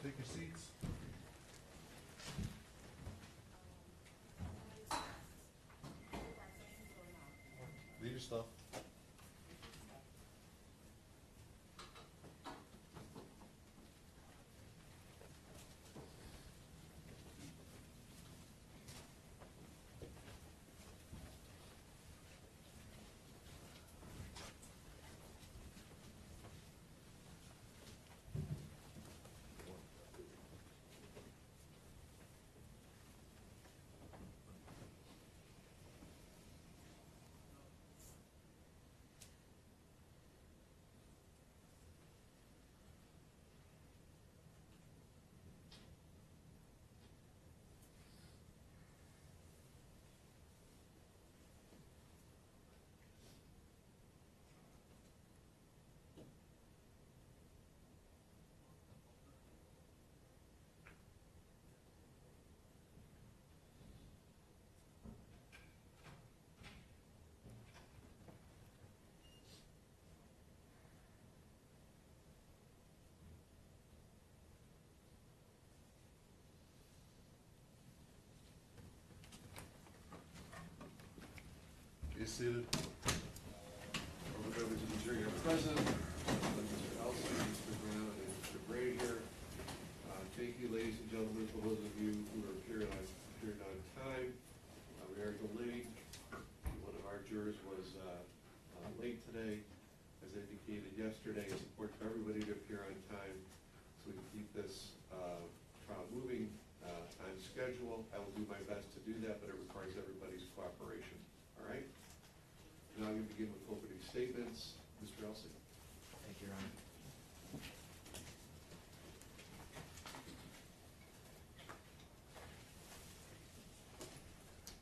Take your seats. Leave your stuff. Be seated. Public members of the jury are present. Mr. Elson, Mr. Brown, and Mr. Brazier. Thank you, ladies and gentlemen, for those of you who are appeared on time. We are delayed. One of our jurors was late today. As indicated yesterday, it's important for everybody to appear on time so we can keep this trial moving on schedule. I will do my best to do that, but it requires everybody's cooperation. All right? Now I'm going to begin with opening statements. Mr. Elson. Thank you, Your Honor.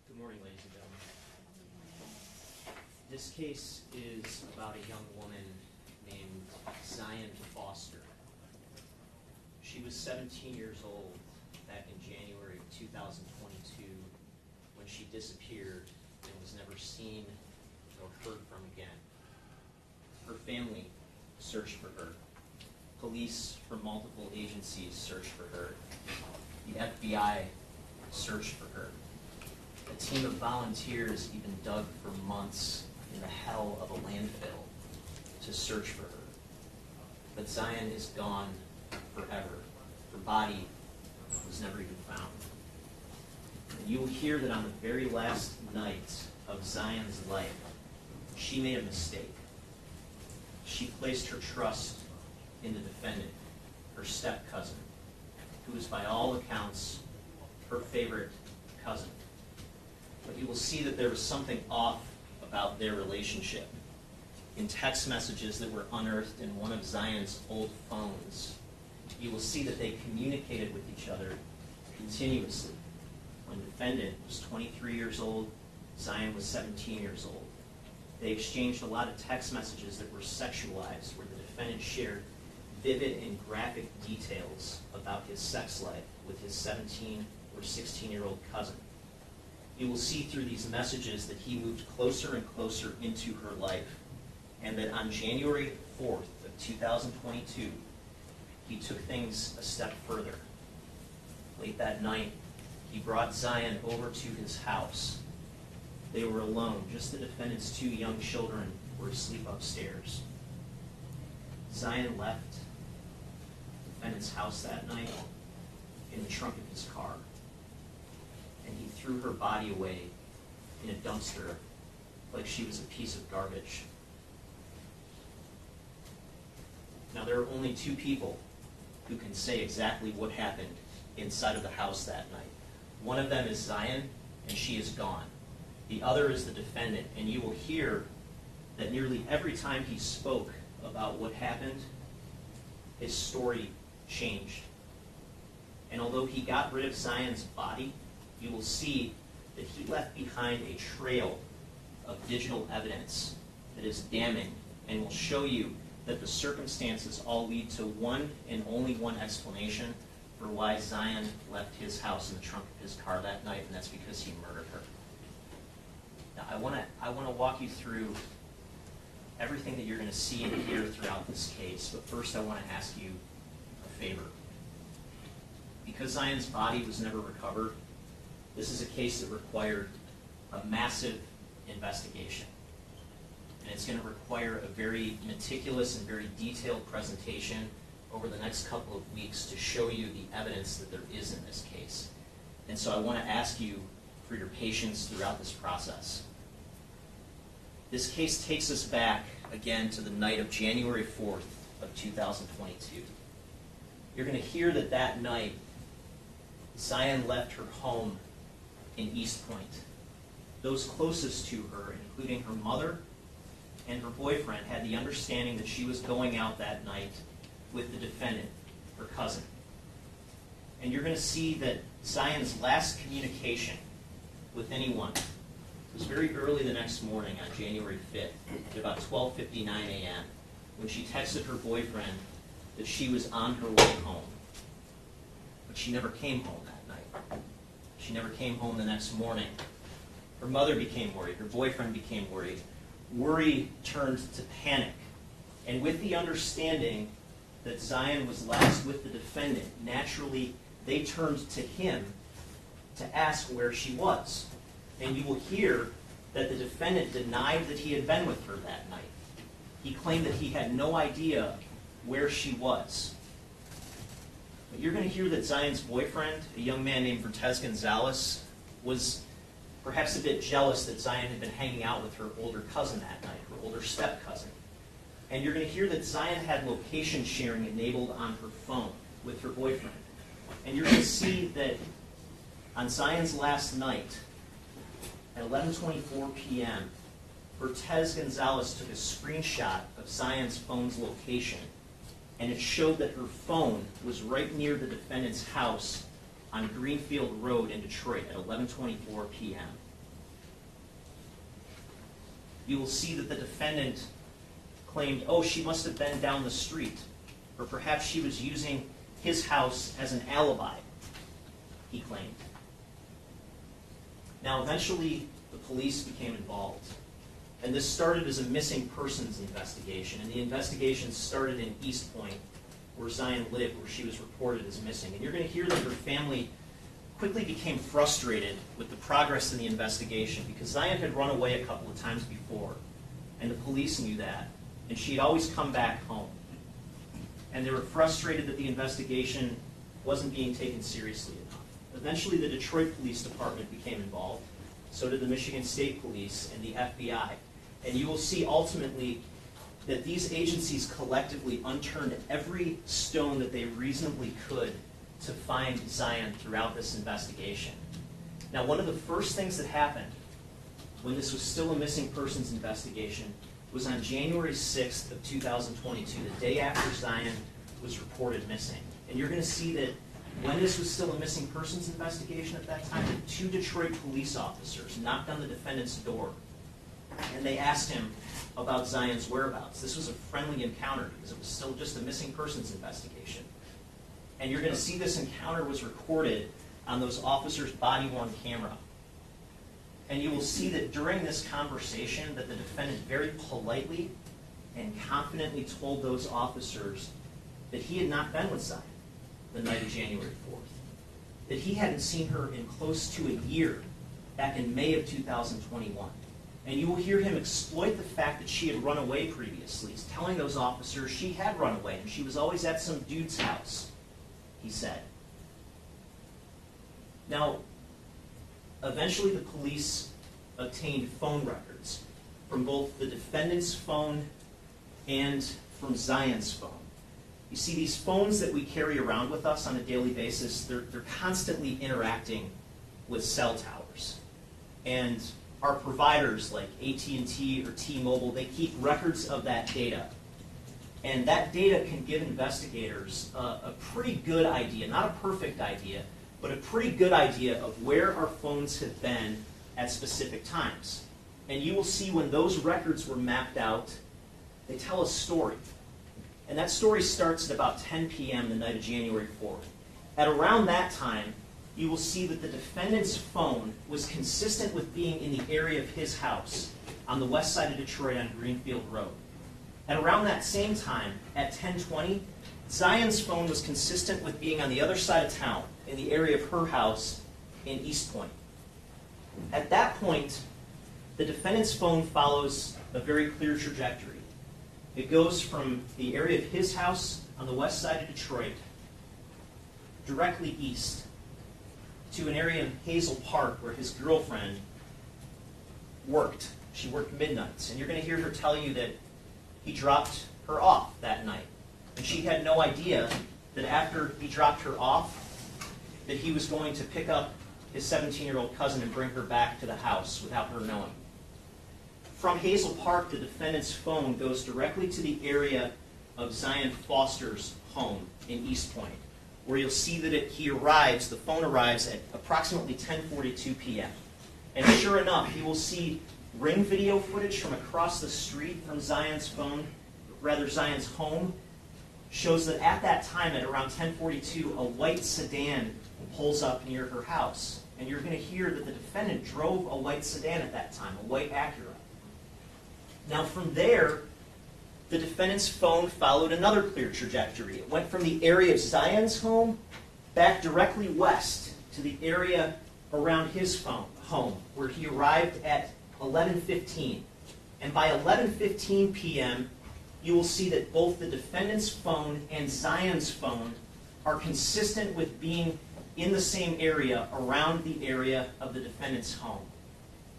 Good morning, ladies and gentlemen. This case is about a young woman named Zion Foster. She was 17 years old back in January of 2022 when she disappeared and was never seen or heard from again. Her family searched for her. Police from multiple agencies searched for her. The FBI searched for her. A team of volunteers even dug for months in the hell of a landfill to search for her. But Zion is gone forever. Her body was never even found. And you will hear that on the very last night of Zion's life, she made a mistake. She placed her trust in the defendant, her step-cousin, who is by all accounts her favorite cousin. But you will see that there was something off about their relationship. In text messages that were unearthed in one of Zion's old phones, you will see that they communicated with each other continuously. When the defendant was 23 years old, Zion was 17 years old. They exchanged a lot of text messages that were sexualized, where the defendant shared vivid and graphic details about his sex life with his 17 or 16-year-old cousin. You will see through these messages that he moved closer and closer into her life, and that on January 4th of 2022, he took things a step further. Late that night, he brought Zion over to his house. They were alone. Just the defendant's two young children were asleep upstairs. Zion left the defendant's house that night in the trunk of his car, and he threw her body away in a dumpster like she was a piece of garbage. Now, there are only two people who can say exactly what happened inside of the house that night. One of them is Zion, and she is gone. The other is the defendant, and you will hear that nearly every time he spoke about what happened, his story changed. And although he got rid of Zion's body, you will see that he left behind a trail of digital evidence that is damning and will show you that the circumstances all lead to one and only one explanation for why Zion left his house in the trunk of his car that night, and that's because he murdered her. Now, I want to walk you through everything that you're going to see and hear throughout this case, but first I want to ask you a favor. because Zion's body was never recovered, this is a case that required a massive investigation. And it's going to require a very meticulous and very detailed presentation over the next couple of weeks to show you the evidence that there is in this case. And so I want to ask you for your patience throughout this process. This case takes us back again to the night of January 4th of 2022. You're going to hear that that night, Zion left her home in East Point. Those closest to her, including her mother and her boyfriend, had the understanding that she was going out that night with the defendant, her cousin. And you're going to see that Zion's last communication with anyone was very early the next morning on January 5th, at about 12:59 a.m., when she texted her boyfriend that she was on her way home. But she never came home that night. She never came home the next morning. Her mother became worried. Her boyfriend became worried. Worry turned to panic. And with the understanding that Zion was last with the defendant, naturally, they turned to him to ask where she was. And you will hear that the defendant denied that he had been with her that night. He claimed that he had no idea where she was. But you're going to hear that Zion's boyfriend, a young man named Vertez Gonzalez, was perhaps a bit jealous that Zion had been hanging out with her older cousin that night, her older step-cousin. And you're going to hear that Zion had location sharing enabled on her phone with her boyfriend. And you're going to see that on Zion's last night, at 11:24 p.m., Vertez Gonzalez took a screenshot of Zion's phone's location, and it showed that her phone was right near the defendant's house on Greenfield Road in Detroit at 11:24 p.m. You will see that the defendant claimed, oh, she must have been down the street, or perhaps she was using his house as an alibi, he claimed. Now, eventually, the police became involved. And this started as a missing persons investigation. And the investigation started in East Point, where Zion lived, where she was reported as missing. And you're going to hear that her family quickly became frustrated with the progress in the investigation because Zion had run away a couple of times before. And the police knew that. And she had always come back home. And they were frustrated that the investigation wasn't being taken seriously enough. Eventually, the Detroit Police Department became involved. So did the Michigan State Police and the FBI. And you will see ultimately that these agencies collectively unturned every stone that they reasonably could to find Zion throughout this investigation. Now, one of the first things that happened when this was still a missing persons investigation was on January 6th of 2022, the day after Zion was reported missing. And you're going to see that when this was still a missing persons investigation at that time, 2 Detroit police officers knocked on the defendant's door, and they asked him about Zion's whereabouts. This was a friendly encounter because it was still just a missing persons investigation. And you're going to see this encounter was recorded on those officers' body-worn camera. And you will see that during this conversation that the defendant very politely and confidently told those officers that he had not been with Zion the night of January 4th, that he hadn't seen her in close to a year back in May of 2021. And you will hear him exploit the fact that she had run away previously. He's telling those officers she had run away and she was always at some dude's house, he said. Now, eventually the police obtained phone records from both the defendant's phone and from Zion's phone. You see, these phones that we carry around with us on a daily basis, they're constantly interacting with cell towers. And our providers like AT&T or T-Mobile, they keep records of that data. And that data can give investigators a pretty good idea, not a perfect idea, but a pretty good idea of where our phones have been at specific times. And you will see when those records were mapped out, they tell a story. And that story starts at about 10 p.m. the night of January 4th. At around that time, you will see that the defendant's phone was consistent with being in the area of his house on the west side of Detroit on Greenfield Road. At around that same time, at 10:20, Zion's phone was consistent with being on the other side of town, in the area of her house in East Point. At that point, the defendant's phone follows a very clear trajectory. It goes from the area of his house on the west side of Detroit, directly east, to an area in Hazel Park where his girlfriend worked. She worked midnights, and you're going to hear her tell you that he dropped her off that night. And she had no idea that after he dropped her off, that he was going to pick up his 17-year-old cousin and bring her back to the house without her knowing. From Hazel Park, the defendant's phone goes directly to the area of Zion Foster's home in East Point, where you'll see that the phone arrives at approximately 10:42 p.m. And sure enough, you will see ring video footage from across the street from Zion's home, shows that at that time, at around 10:42, a white sedan pulls up near her house. And you're going to hear that the defendant drove a white sedan at that time, a white Acura. Now from there, the defendant's phone followed another clear trajectory. It went from the area of Zion's home back directly west to the area around his home, where he arrived at 11:15. And by 11:15 p.m., you will see that both the defendant's phone and Zion's phone are consistent with being in the same area around the area of the defendant's home.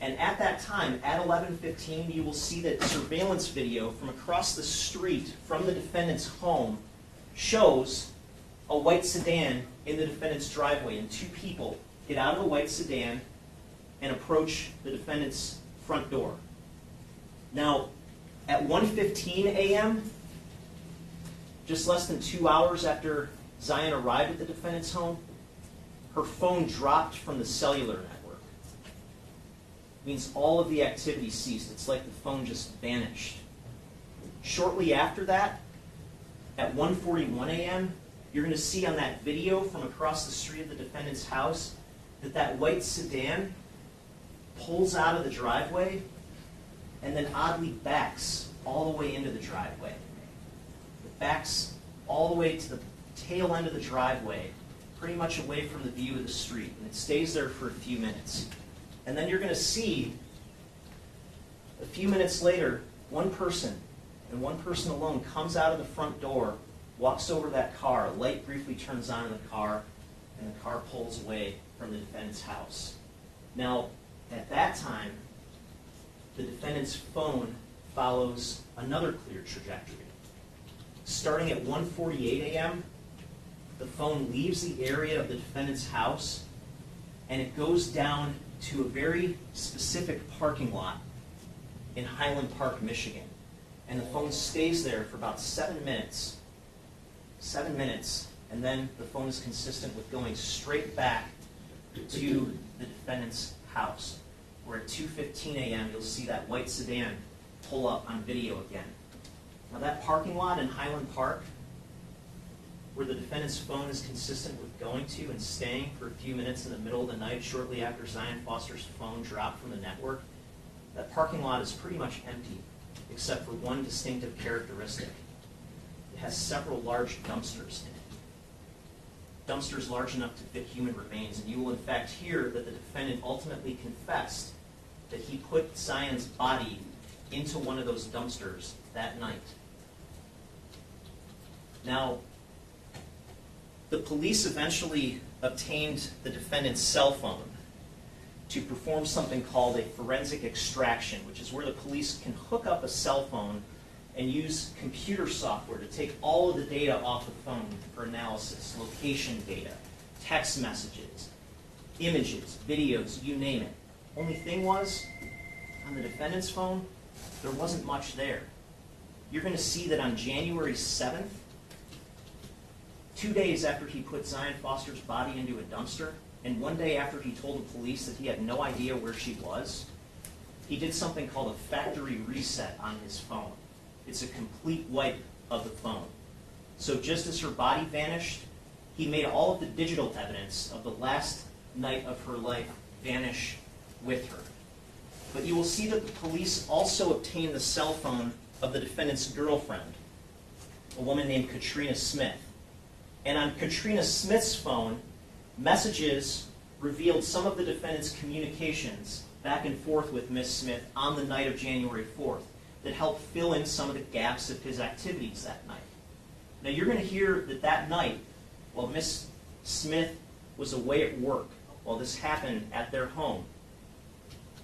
And at that time, at 11:15, you will see that surveillance video from across the street from the defendant's home shows a white sedan in the defendant's driveway, and two people get out of the white sedan and approach the defendant's front door. Now, at 1:15 a.m., just less than 2 hours after Zion arrived at the defendant's home, her phone dropped from the cellular network. It means all of the activity ceased. It's like the phone just vanished. Shortly after that, at 1:41 a.m., you're going to see on that video from across the street of the defendant's house that white sedan pulls out of the driveway and then oddly backs all the way into the driveway. It backs all the way to the tail end of the driveway, pretty much away from the view of the street, and it stays there for a few minutes. And then you're going to see, a few minutes later, one person, and one person alone, comes out of the front door, walks over to that car, a light briefly turns on in the car, and the car pulls away from the defendant's house. Now, at that time, the defendant's phone follows another clear trajectory. Starting at 1:48 a.m., the phone leaves the area of the defendant's house, and it goes down to a very specific parking lot in Highland Park, Michigan. And the phone stays there for about 7 minutes. 7 minutes, and then the phone is consistent with going straight back to the defendant's house, where at 2:15 a.m. you'll see that white sedan pull up on video again. Now that parking lot in Highland Park, where the defendant's phone is consistent with going to and staying for a few minutes in the middle of the night shortly after Zion Foster's phone dropped from the network, that parking lot is pretty much empty, except for one distinctive characteristic. It has several large dumpsters in it. Dumpsters large enough to fit human remains, and you will in fact hear that the defendant ultimately confessed that he put Zion's body into one of those dumpsters that night. Now, the police eventually obtained the defendant's cell phone to perform something called a forensic extraction, which is where the police can hook up a cell phone and use computer software to take all of the data off the phone for analysis, location data, text messages, images, videos, you name it. Only thing was, on the defendant's phone, there wasn't much there. You're going to see that on January 7th, 2 days after he put Zion Foster's body into a dumpster, and 1 day after he told the police that he had no idea where she was, he did something called a factory reset on his phone. It's a complete wipe of the phone. So just as her body vanished, he made all of the digital evidence of the last night of her life vanish with her. But you will see that the police also obtained the cell phone of the defendant's girlfriend, a woman named Katrina Smith. And on Katrina Smith's phone, messages revealed some of the defendant's communications back and forth with Ms. Smith on the night of January 4th that helped fill in some of the gaps of his activities that night. Now you're going to hear that that night, while Ms. Smith was away at work, while this happened at their home,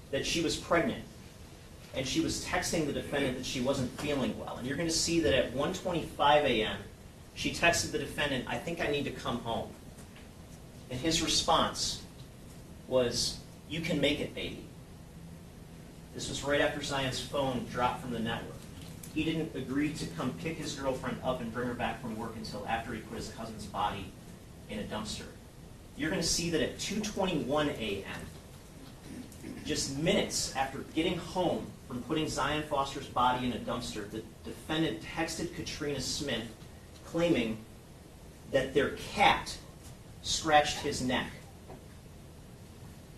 that she was pregnant, and she was texting the defendant that she wasn't feeling well. And you're going to see that at 1:25 a.m., she texted the defendant, "I think I need to come home." And his response was, "You can make it, baby." This was right after Zion's phone dropped from the network. He didn't agree to come pick his girlfriend up and bring her back from work until after he put his cousin's body in a dumpster. You're going to see that at 2:21 a.m., just minutes after getting home from putting Zion Foster's body in a dumpster, the defendant texted Katrina Smith claiming that their cat scratched his neck.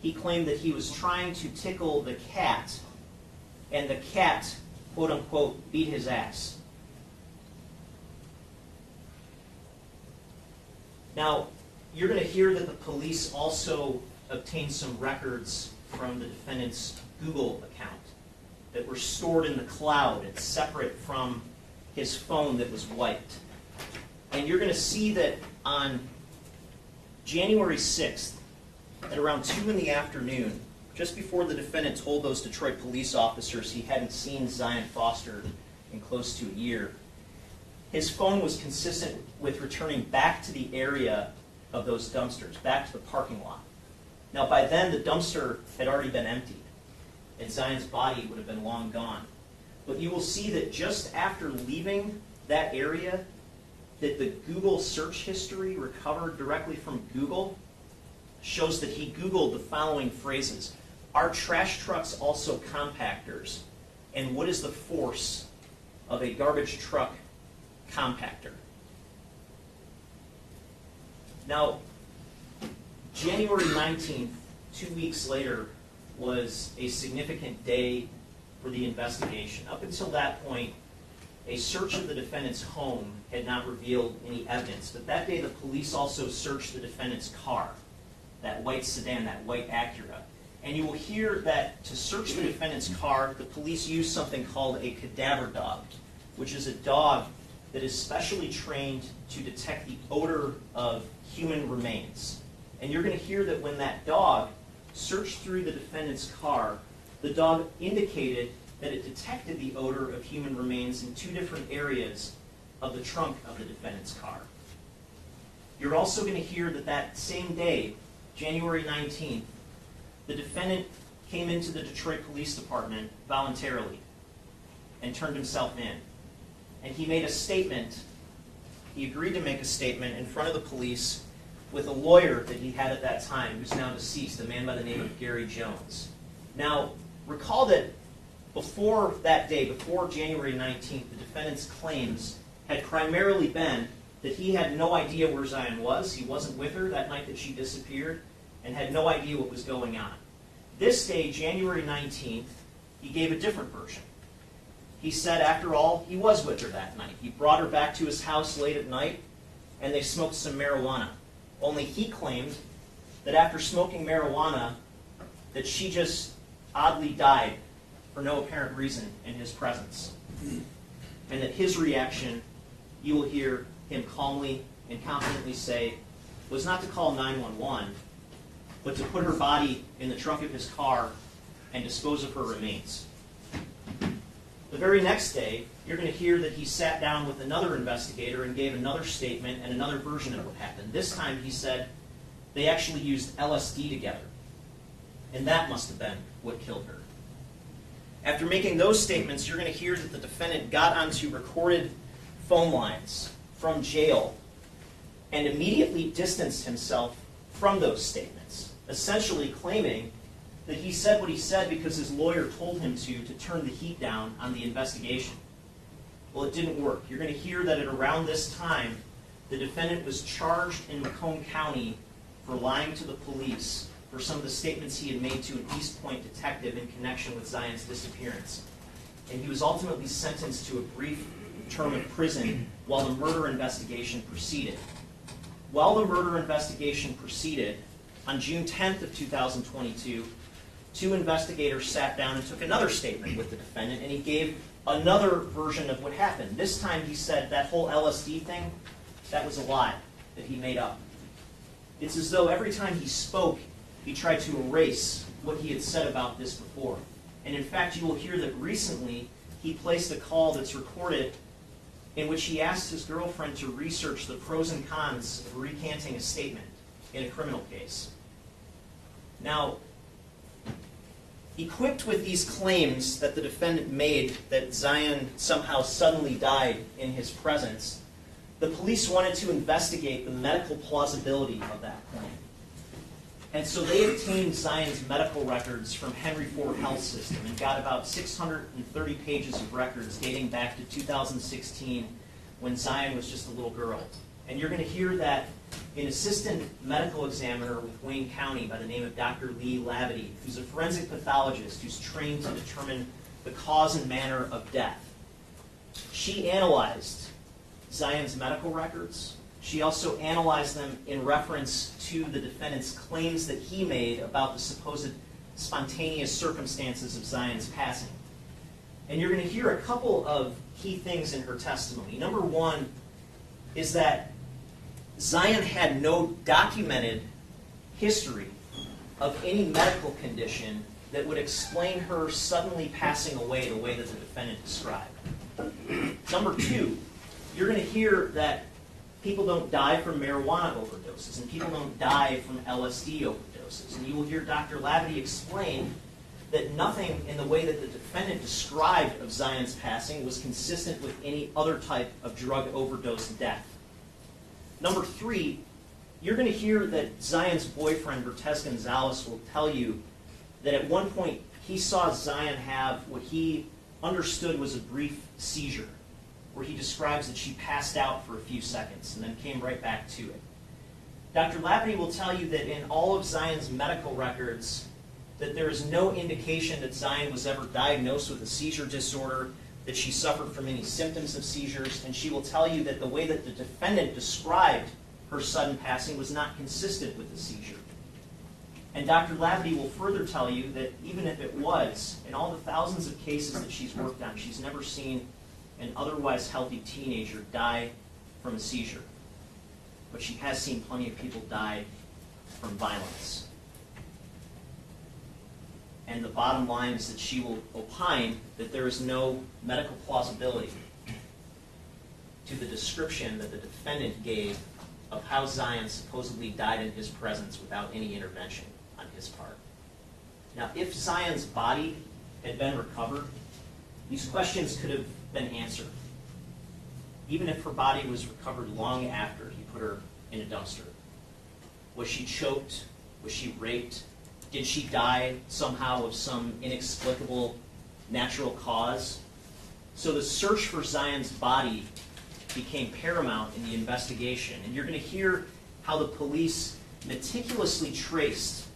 He claimed that he was trying to tickle the cat, and the cat, quote unquote, beat his ass. Now, you're going to hear that the police also obtained some records from the defendant's Google account that were stored in the cloud. It's separate from his phone that was wiped. And you're going to see that on January 6th, at around 2 in the afternoon, just before the defendant told those Detroit police officers he hadn't seen Zion Foster in close to a year, his phone was consistent with returning back to the area of those dumpsters, back to the parking lot. Now, by then, the dumpster had already been emptied, and Zion's body would have been long gone. But you will see that just after leaving that area, that the Google search history recovered directly from Google shows that he Googled the following phrases: "Are trash trucks also compactors? And what is the force of a garbage truck compactor?" Now, January 19th, 2 weeks later, was a significant day for the investigation. Up until that point, a search of the defendant's home had not revealed any evidence, but that day the police also searched the defendant's car, that white sedan, that white Acura. And you will hear that to search the defendant's car, the police used something called a cadaver dog, which is a dog that is specially trained to detect the odor of human remains. And you're going to hear that when that dog searched through the defendant's car, the dog indicated that it detected the odor of human remains in 2 different areas of the trunk of the defendant's car. You're also going to hear that that same day, January 19th, the defendant came into the Detroit Police Department voluntarily and turned himself in. And he made a statement, he agreed to make a statement in front of the police with a lawyer that he had at that time, who's now deceased, a man by the name of Gary Jones. Now, recall that before that day, before January 19th, the defendant's claims had primarily been that he had no idea where Zion was, he wasn't with her that night that she disappeared, and had no idea what was going on. This day, January 19th, he gave a different version. He said, after all, he was with her that night. He brought her back to his house late at night, and they smoked some marijuana. Only he claimed that after smoking marijuana, that she just oddly died for no apparent reason in his presence. And that his reaction, you will hear him calmly and confidently say, was not to call 911, but to put her body in the trunk of his car and dispose of her remains. The very next day, you're going to hear that he sat down with another investigator and gave another statement and another version of what happened. This time he said they actually used LSD together, and that must have been what killed her. After making those statements, you're going to hear that the defendant got onto recorded phone lines from jail and immediately distanced himself from those statements, essentially claiming that he said what he said because his lawyer told him to turn the heat down on the investigation. Well, it didn't work. You're going to hear that at around this time, the defendant was charged in Macomb County for lying to the police for some of the statements he had made to an East Point detective in connection with Zion's disappearance. and he was ultimately sentenced to a brief term of prison while the murder investigation proceeded. While the murder investigation proceeded, on June 10th of 2022, two investigators sat down and took another statement with the defendant, and he gave another version of what happened. This time he said that whole LSD thing, that was a lie that he made up. It's as though every time he spoke, he tried to erase what he had said about this before. And in fact, you will hear that recently he placed a call that's recorded in which he asked his girlfriend to research the pros and cons of recanting a statement in a criminal case. Now, equipped with these claims that the defendant made that Zion somehow suddenly died in his presence, the police wanted to investigate the medical plausibility of that claim. And so they obtained Zion's medical records from Henry Ford Health System and got about 630 pages of records dating back to 2016 when Zion was just a little girl. And you're going to hear that an assistant medical examiner with Wayne County by the name of Dr. Lee Labadie, who's a forensic pathologist who's trained to determine the cause and manner of death. She analyzed Zion's medical records. She also analyzed them in reference to the defendant's claims that he made about the supposed spontaneous circumstances of Zion's passing. And you're going to hear a couple of key things in her testimony. Number one is that Zion had no documented history of any medical condition that would explain her suddenly passing away the way that the defendant described. Number two, you're going to hear that people don't die from marijuana overdoses, and people don't die from LSD overdoses. And you will hear Dr. Labadie explain that nothing in the way that the defendant described of Zion's passing was consistent with any other type of drug overdose death. Number three, you're going to hear that Zion's boyfriend, Bertez Gonzalez, will tell you that at one point he saw Zion have what he understood was a brief seizure, where he describes that she passed out for a few seconds and then came right back to it. Dr. Labadie will tell you that in all of Zion's medical records, that there is no indication that Zion was ever diagnosed with a seizure disorder, that she suffered from any symptoms of seizures, and she will tell you that the way that the defendant described her sudden passing was not consistent with the seizure. And Dr. Labadie will further tell you that even if it was, in all the thousands of cases that she's worked on, she's never seen an otherwise healthy teenager die from a seizure. But she has seen plenty of people die from violence. And the bottom line is that she will opine that there is no medical plausibility to the description that the defendant gave of how Zion supposedly died in his presence without any intervention on his part. Now, if Zion's body had been recovered, these questions could have been answered. Even if her body was recovered long after he put her in a dumpster. Was she choked? Was she raped? Did she die somehow of some inexplicable natural cause? So the search for Zion's body became paramount in the investigation. And you're going to hear how the police meticulously traced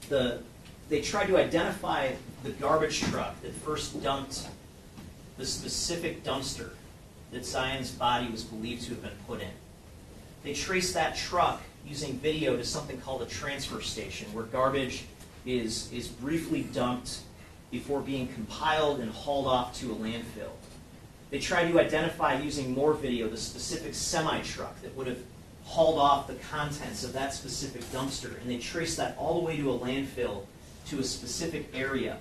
they tried to identify the garbage truck that first dumped the specific dumpster that Zion's body was believed to have been put in. They traced that truck using video to something called a transfer station, where garbage is briefly dumped before being compiled and hauled off to a landfill. They tried to identify, using more video, the specific semi-truck that would have hauled off the contents of that specific dumpster, and they traced that all the way to a landfill, to a specific area.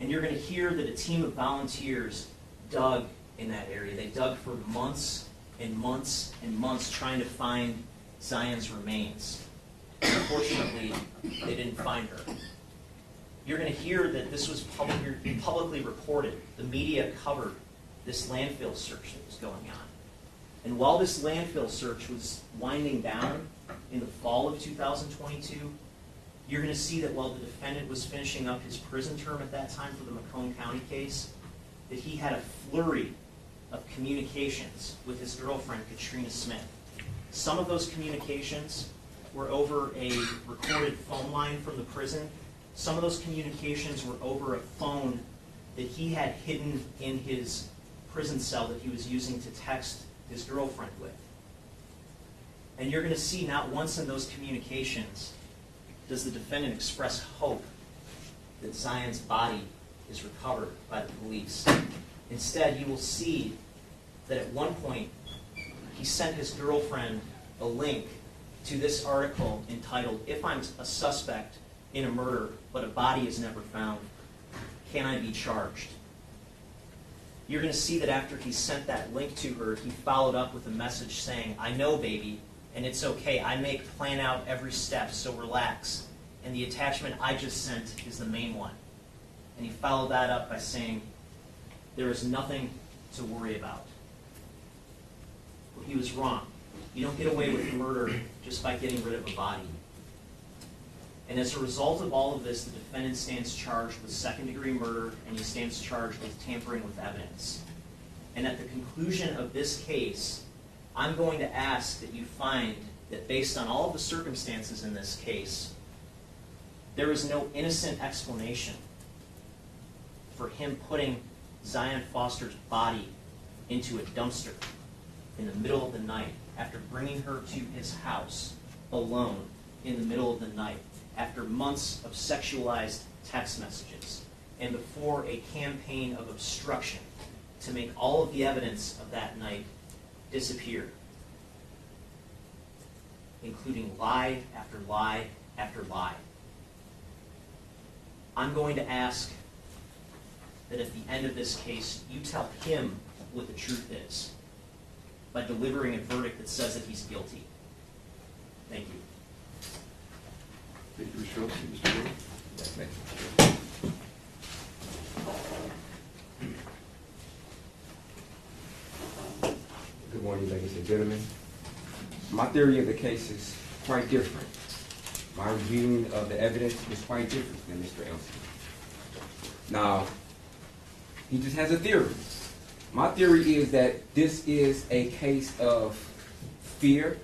And you're going to hear that a team of volunteers dug in that area. They dug for months and months and months trying to find Zion's remains. Unfortunately, they didn't find her. You're going to hear that this was publicly reported. The media covered this landfill search that was going on. And while this landfill search was winding down in the fall of 2022, you're going to see that while the defendant was finishing up his prison term at that time for the Macomb County case, that he had a flurry of communications with his girlfriend, Katrina Smith. Some of those communications were over a recorded phone line from the prison. Some of those communications were over a phone that he had hidden in his prison cell that he was using to text his girlfriend with. And you're going to see not once in those communications does the defendant express hope that Zion's body is recovered by the police. Instead, you will see that at one point, he sent his girlfriend a link to this article entitled, "If I'm a suspect in a murder, but a body is never found, can I be charged?" You're going to see that after he sent that link to her, he followed up with a message saying, "I know, baby, and it's okay. I plan out every step, so relax. And the attachment I just sent is the main one." And he followed that up by saying, "There is nothing to worry about." Well, he was wrong. You don't get away with murder just by getting rid of a body. And as a result of all of this, the defendant stands charged with second-degree murder, and he stands charged with tampering with evidence. And at the conclusion of this case, I'm going to ask that you find that based on all of the circumstances in this case, there is no innocent explanation for him putting Zion Foster's body into a dumpster in the middle of the night after bringing her to his house alone in the middle of the night after months of sexualized text messages and before a campaign of obstruction to make all of the evidence of that night disappear, including lie after lie after lie. I'm going to ask that at the end of this case, you tell him what the truth is by delivering a verdict that says that he's guilty. Thank you. Thank you, Mr. Elsie. Mr. Moore? Thank you. Good morning, ladies and gentlemen. My theory of the case is quite different. My reviewing of the evidence is quite different than Mr. Elsie. Now, he just has a theory. My theory is that this is a case of fear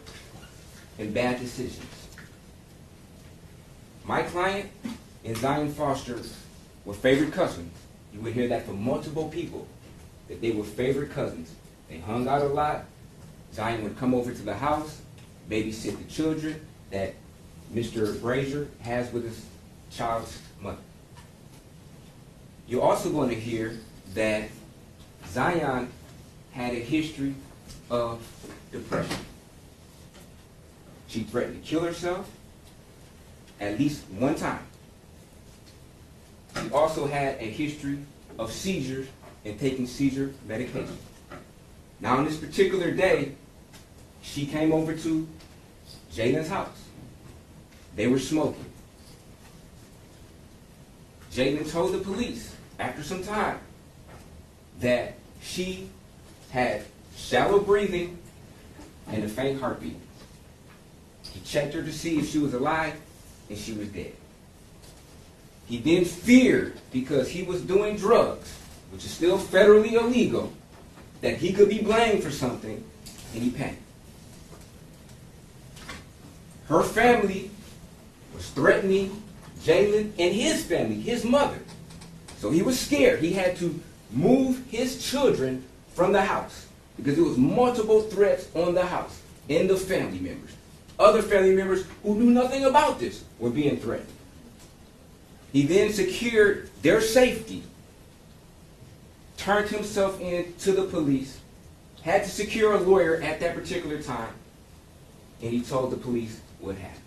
and bad decisions. My client and Zion Foster were favorite cousins. You would hear that from multiple people, that they were favorite cousins. They hung out a lot. Zion would come over to the house, babysit the children that Mr. Brazier has with his child's mother. You're also going to hear that Zion had a history of depression. She threatened to kill herself at least one time. She also had a history of seizures and taking seizure medication. Now, on this particular day, she came over to Jaylin's house. They were smoking. Jaylin told the police after some time that she had shallow breathing and a faint heartbeat. He checked her to see if she was alive, and she was dead. He then feared, because he was doing drugs, which is still federally illegal, that he could be blamed for something, and he panicked. Her family was threatening Jaylin and his family, his mother. So he was scared. He had to move his children from the house because there was multiple threats on the house and the family members. Other family members who knew nothing about this were being threatened. He then secured their safety, turned himself in to the police, had to secure a lawyer at that particular time, and he told the police what happened.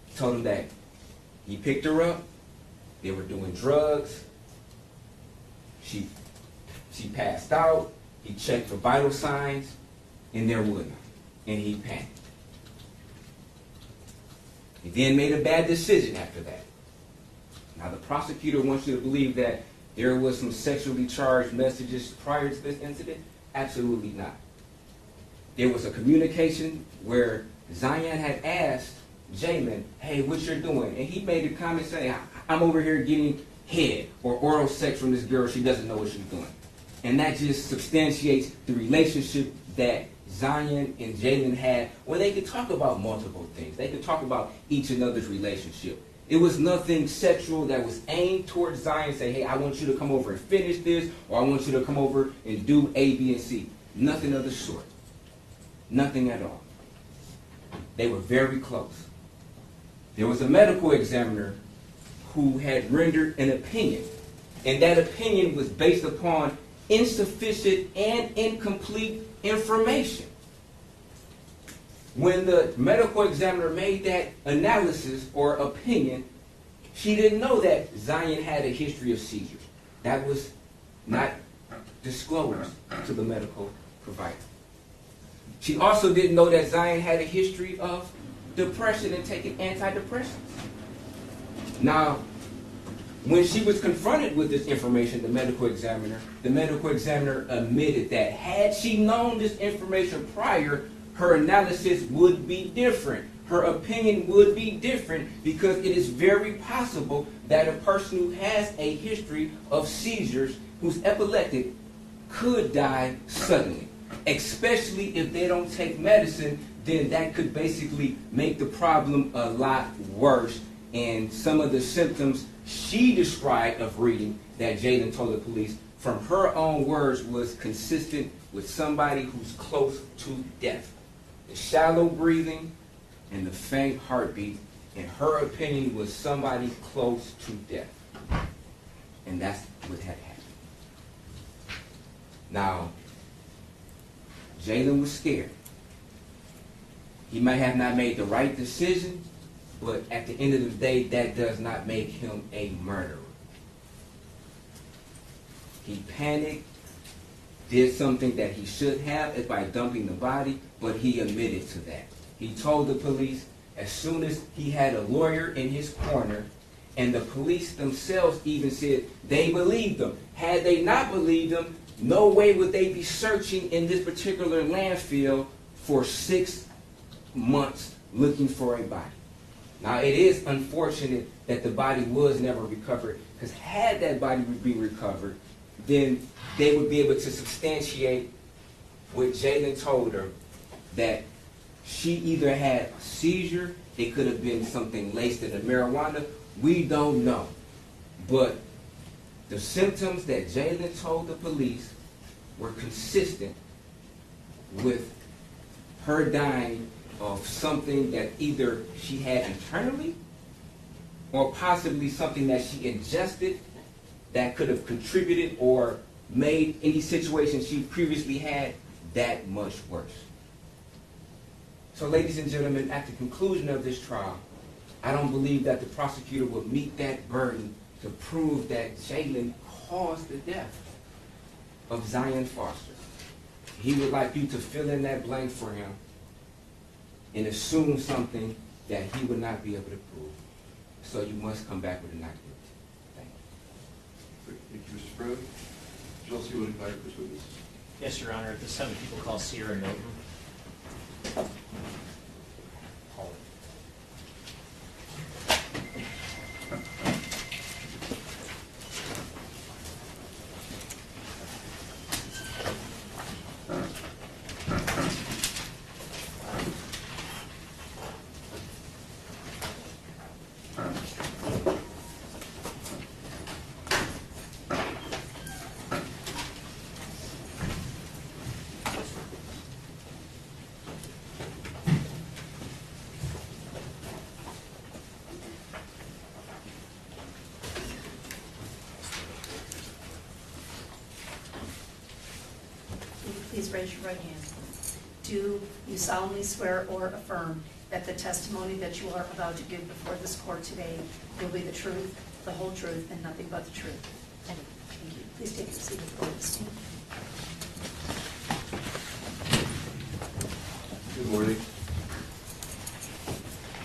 He told them that he picked her up, they were doing drugs, she passed out, he checked for vital signs, and there was none, and he panicked. He then made a bad decision after that. Now, the prosecutor wants you to believe that there was some sexually charged messages prior to this incident. Absolutely not. There was a communication where Zion had asked Jaylin, "Hey, what you're doing?" And he made a comment saying, "I'm over here getting head or oral sex from this girl. She doesn't know what she's doing." And that just substantiates the relationship that Zion and Jaylin had, where they could talk about multiple things. They could talk about each another's relationship. It was nothing sexual that was aimed towards Zion, say, hey, I want you to come over and finish this, or I want you to come over and do A, B, and C. Nothing of the sort. Nothing at all. They were very close. There was a medical examiner who had rendered an opinion, and that opinion was based upon insufficient and incomplete information. When the medical examiner made that analysis or opinion, she didn't know that Zion had a history of seizures. That was not disclosed to the medical provider. She also didn't know that Zion had a history of depression and taking antidepressants. Now, when she was confronted with this information, the medical examiner admitted that had she known this information prior, her analysis would be different. Her opinion would be different, because it is very possible that a person who has a history of seizures, who's epileptic, could die suddenly. Especially if they don't take medicine, then that could basically make the problem a lot worse. And some of the symptoms she described of reading that Jaylin told the police, from her own words, was consistent with somebody who's close to death. The shallow breathing and the faint heartbeat, in her opinion, was somebody close to death. And that's what had happened. Now, Jaylin was scared. He might have not made the right decision, but at the end of the day, that does not make him a murderer. He panicked, did something that he should have by dumping the body, but he admitted to that. He told the police as soon as he had a lawyer in his corner, and the police themselves even said they believed him. Had they not believed him, no way would they be searching in this particular landfill for 6 months looking for a body. Now, it is unfortunate that the body was never recovered, because had that body been recovered, then they would be able to substantiate what Jaylin told her, that she either had a seizure, it could have been something laced in the marijuana, we don't know. But the symptoms that Jaylin told the police were consistent with her dying of something that either she had internally or possibly something that she ingested that could have contributed or made any situation she previously had that much worse. So, ladies and gentlemen, at the conclusion of this trial, I don't believe that the prosecutor will meet that burden to prove that Jaylin caused the death of Zion Foster. He would like you to fill in that blank for him and assume something that he would not be able to prove. So you must come back with a not guilty. Thank you. Thank you, Mr. Brown. Chelsea, would invite this witness. Yes, Your Honor. The 7 people called Sierra Milton. Please raise your right hand. Do you solemnly swear or affirm that the testimony that you are about to give before this court today will be the truth, the whole truth, and nothing but the truth? Thank you. Please take your seat before the stand. Good morning.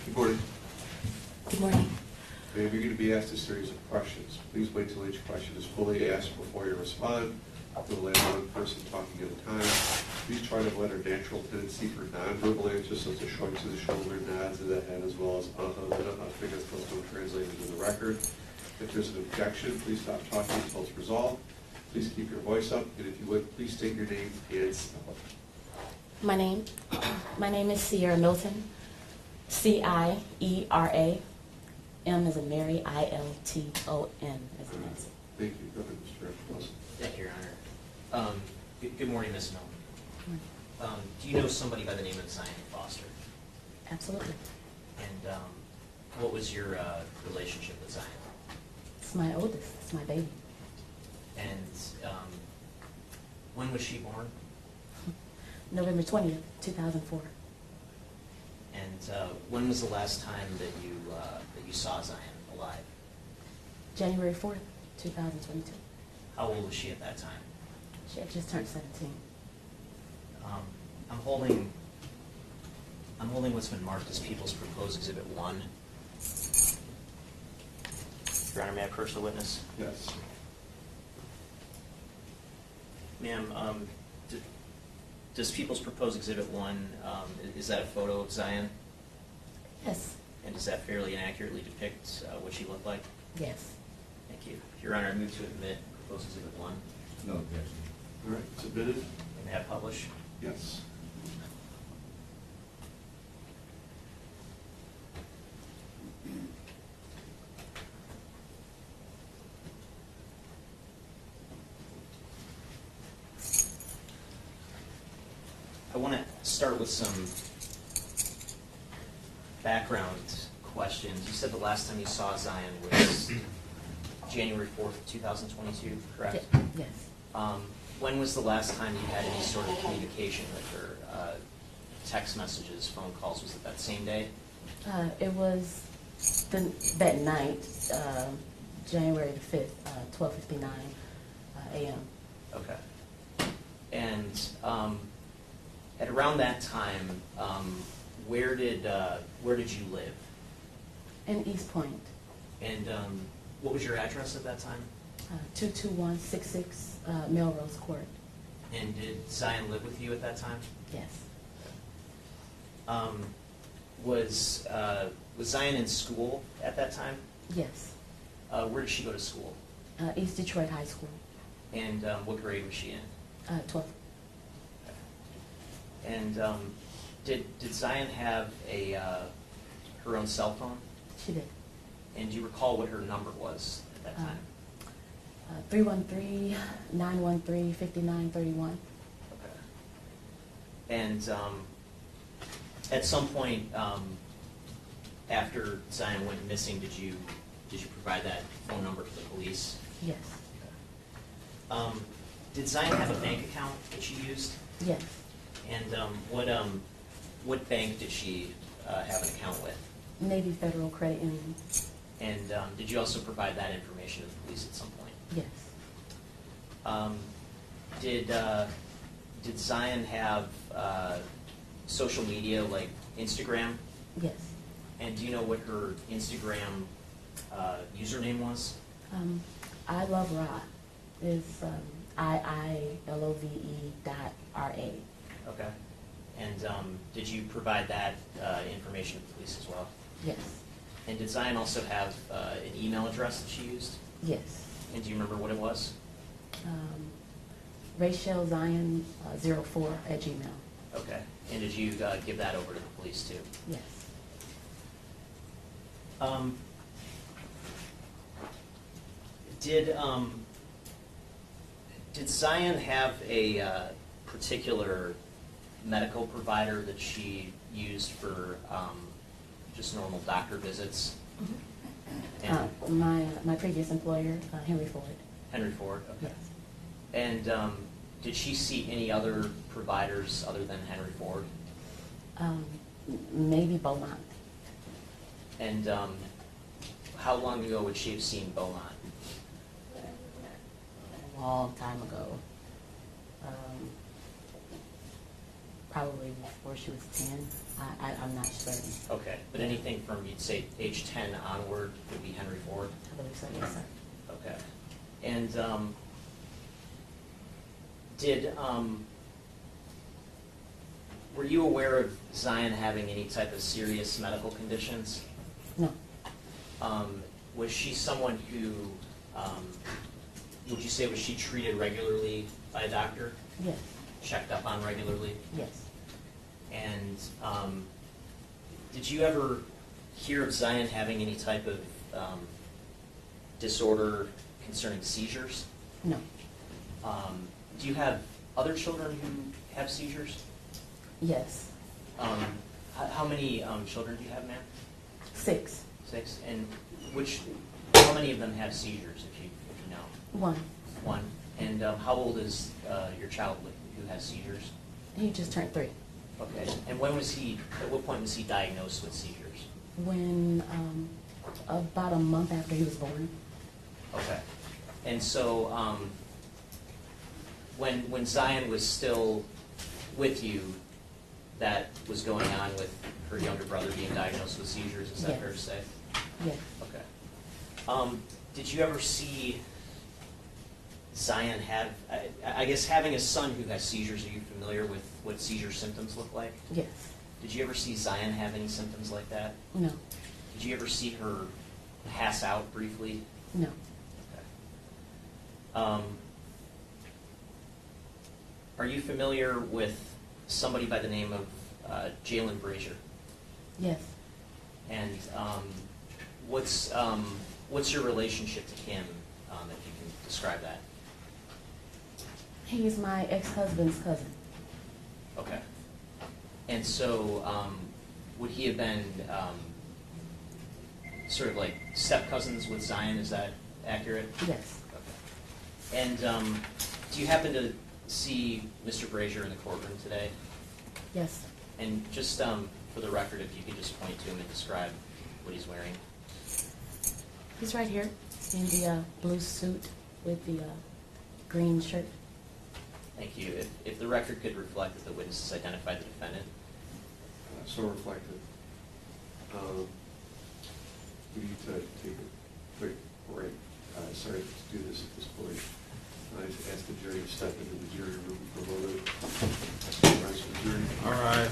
Good morning. Good morning. Ma'am, you're going to be asked a series of questions. Please wait till each question is fully asked before you respond. We'll let one person talking at a time. Please try to let our natural tendency for nonverbal answers, such as shrugs of the shoulder, nods of the head, as well as fingers close don't translate into the record. If there's an objection, please stop talking until it's resolved. Please keep your voice up, and if you would, please state your name and spell. My name is Sierra Milton, Ciera M as in Mary, ILTON as in Nancy. Thank you. Go ahead, Mr. Wilson. Thank you, Your Honor. Good morning, Ms. Milton. Do you know somebody by the name of Zion Foster? Absolutely. And what was your relationship with Zion? It's my oldest. It's my baby. And when was she born? November 20th, 2004. And when was the last time that you saw Zion alive? January 4th, 2022. How old was she at that time? She had just turned 17. I'm holding what's been marked as People's Proposed Exhibit 1. Your Honor, may I approach the witness? Yes. Ma'am, does People's Proposed Exhibit 1, is that a photo of Zion? Yes. And does that fairly and accurately depict what she looked like? Yes. Thank you. Your Honor, I move to admit Proposed Exhibit 1 No objection. All right, submitted? and have published. Yes. I want to start with some background questions. You said the last time you saw Zion was January 4th, 2022, correct? Yes. When was the last time you had any sort of communication with her? Text messages, phone calls, was it that same day? It was that night, January the 5th, 12:59 a.m. Okay. And at around that time, where did you live? In East Point, And what was your address at that time? 22166 Melrose Court. And did Zion live with you at that time? Yes. Was Zion in school at that time? Yes. Where did she go to school? East Detroit High School. And what grade was she in? 12th. And did Zion have her own cell phone? She did. And do you recall what her number was at that time? 313-913-5931. Okay. And at some point after Zion went missing, did you provide that phone number to the police? Yes. Did Zion have a bank account that she used? Yes. And what bank did she have an account with? Navy Federal Credit Union. And did you also provide that information to the police at some point? Yes. Did Zion have social media like Instagram? Yes. And do you know what her Instagram username was? I love Ra. It's IILOVE.RA. Okay. And did you provide that information to the police as well? Yes. And did Zion also have an email address that she used? Yes. And do you remember what it was? Rachel Zion 04@gmail. Okay. And did you give that over to the police too? Yes. Did Zion have a particular medical provider that she used for just normal doctor visits? And My previous employer, Henry Ford. Henry Ford, okay. Yes. And did she see any other providers other than Henry Ford? Maybe Beaumont. And how long ago would she have seen Beaumont? A long time ago. Probably before she was 10. I'm not certain. Okay, but anything from, you'd say, age 10 onward would be Henry Ford? I believe so, yes, sir. Okay. And were you aware of Zion having any type of serious medical conditions? No. Was she someone who, would you say, was she treated regularly by a doctor? Yes. Checked up on regularly? Yes. And did you ever hear of Zion having any type of disorder concerning seizures? No. Do you have other children who have seizures? Yes. How many children do you have, ma'am? 6. 6. And how many of them have seizures, if you know? 1. 1. And how old is your child who has seizures? He just turned 3. Okay. And at what point was he diagnosed with seizures? When about a month after he was born. Okay. And so when Zion was still with you, that was going on with her younger brother being diagnosed with seizures, is that Yes. fair to say? Yes. Okay. Did you ever see Zion have, I guess having a son who has seizures, are you familiar with what seizure symptoms look like? Yes. Did you ever see Zion have any symptoms like that? No. Did you ever see her pass out briefly? No. Okay. Are you familiar with somebody by the name of Jaylin Brazier? Yes. And what's your relationship to him, if you can describe that? He's my ex-husband's cousin. Okay. And so would he have been sort of like step-cousins with Zion, is that accurate? Yes. Okay. And do you happen to see Mr. Brazier in the courtroom today? Yes. And just for the record, if you could just point to him and describe what he's wearing. He's right here in the blue suit with the green shirt. Thank you. If the record could reflect that the witnesses identified the defendant. So reflected. We need to take a quick break. Sorry to do this at this point. I ask the jury to step into the jury room for a moment. Rise for the jury. All right.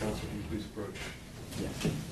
Counsel, can you please approach? Yes.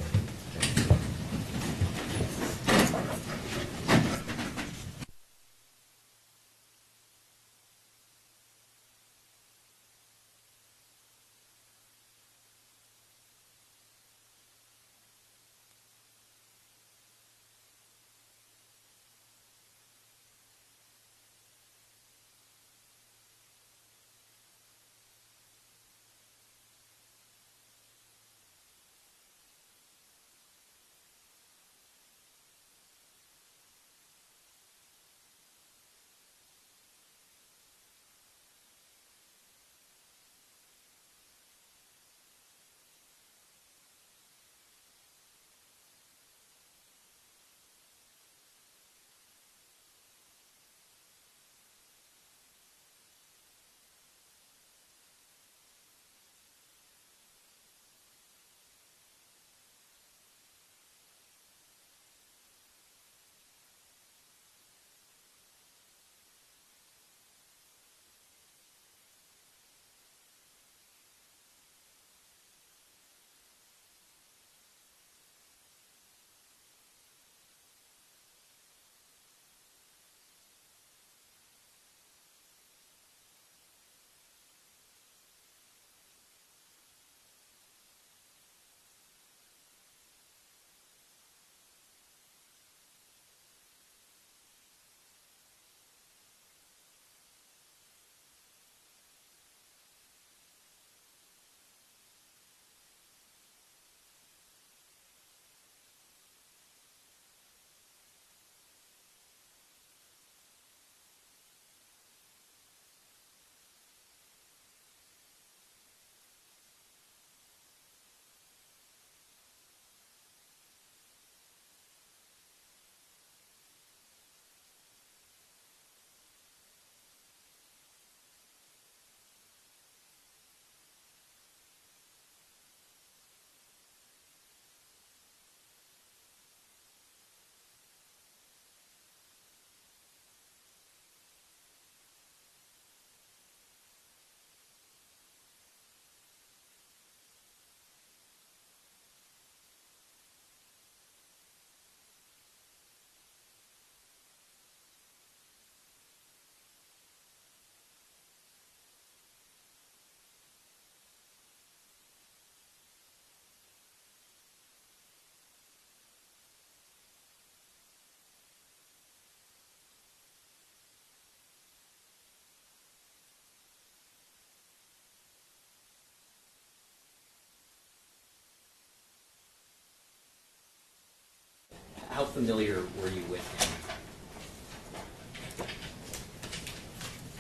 how familiar were you with him?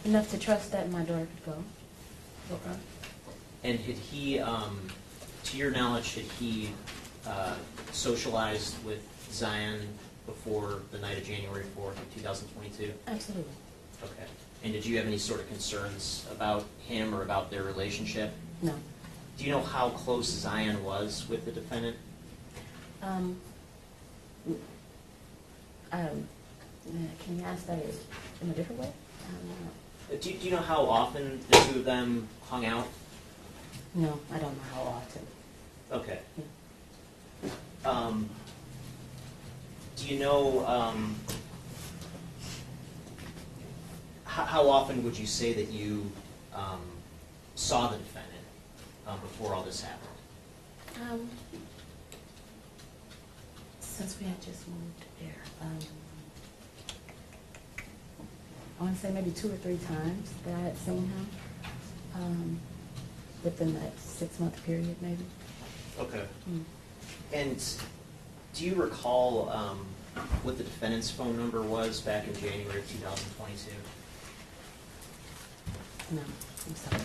Enough to trust that my daughter could go. Okay. And had he, to your knowledge, had he socialized with Zion before the night of January 4th of 2022? Absolutely. Okay. And did you have any sort of concerns about him or about their relationship? No. Do you know how close Zion was with the defendant? Can you ask that in a different way? Do you know how often the two of them hung out? No, I don't know how often. Okay. Do you know, how often would you say that you saw the defendant before all this happened? Since we had just moved there, I want to say maybe 2 or 3 times that I had seen him within that 6-month period, maybe. Okay. Mm. And do you recall what the defendant's phone number was back in January of 2022? No, I'm sorry.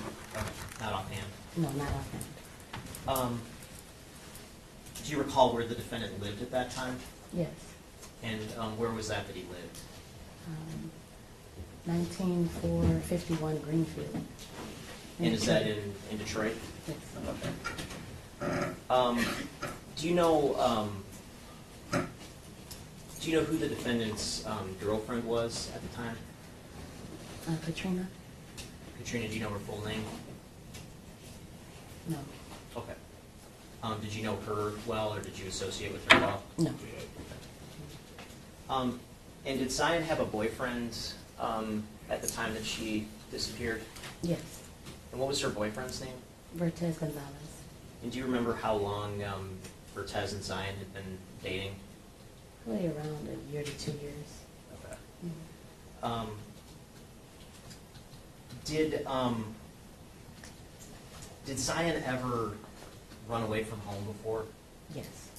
Not offhand. No, not offhand. Do you recall where the defendant lived at that time? Yes. And where was that he lived? 19451 Greenfield. And is that in Detroit? Yes. Okay. Do you know who the defendant's girlfriend was at the time? Katrina? Katrina, do you know her full name? No. Okay. Did you know her well, or did you associate with her well? No. And did Zion have a boyfriend at the time that she disappeared? Yes. And what was her boyfriend's name? Vertez Gonzalez. And do you remember how long Vertez and Zion had been dating? Probably around 1 year to 2 years. Okay. Mm-hmm. Did Zion ever run away from home before? Yes.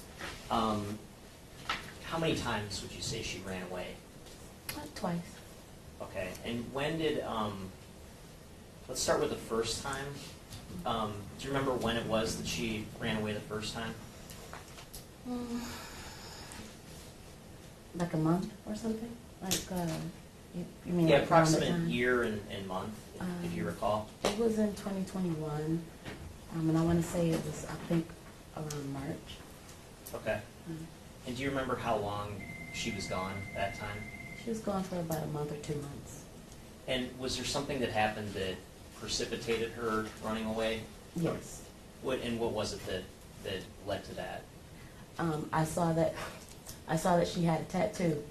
How many times would you say she ran away? Twice. Okay, and when did, let's start with the first time. Do you remember when it was that she ran away the first time? Like a month or something? Like, you mean Yeah, like around the approximate time? year and month, if you recall. It was in 2021, and I want to say it was, I think, around March. Okay. And do you remember how long she was gone that time? She was gone for about a month or 2 months. And was there something that happened that precipitated her running away? Yes. What was it that led to that? I saw that she had a tattoo.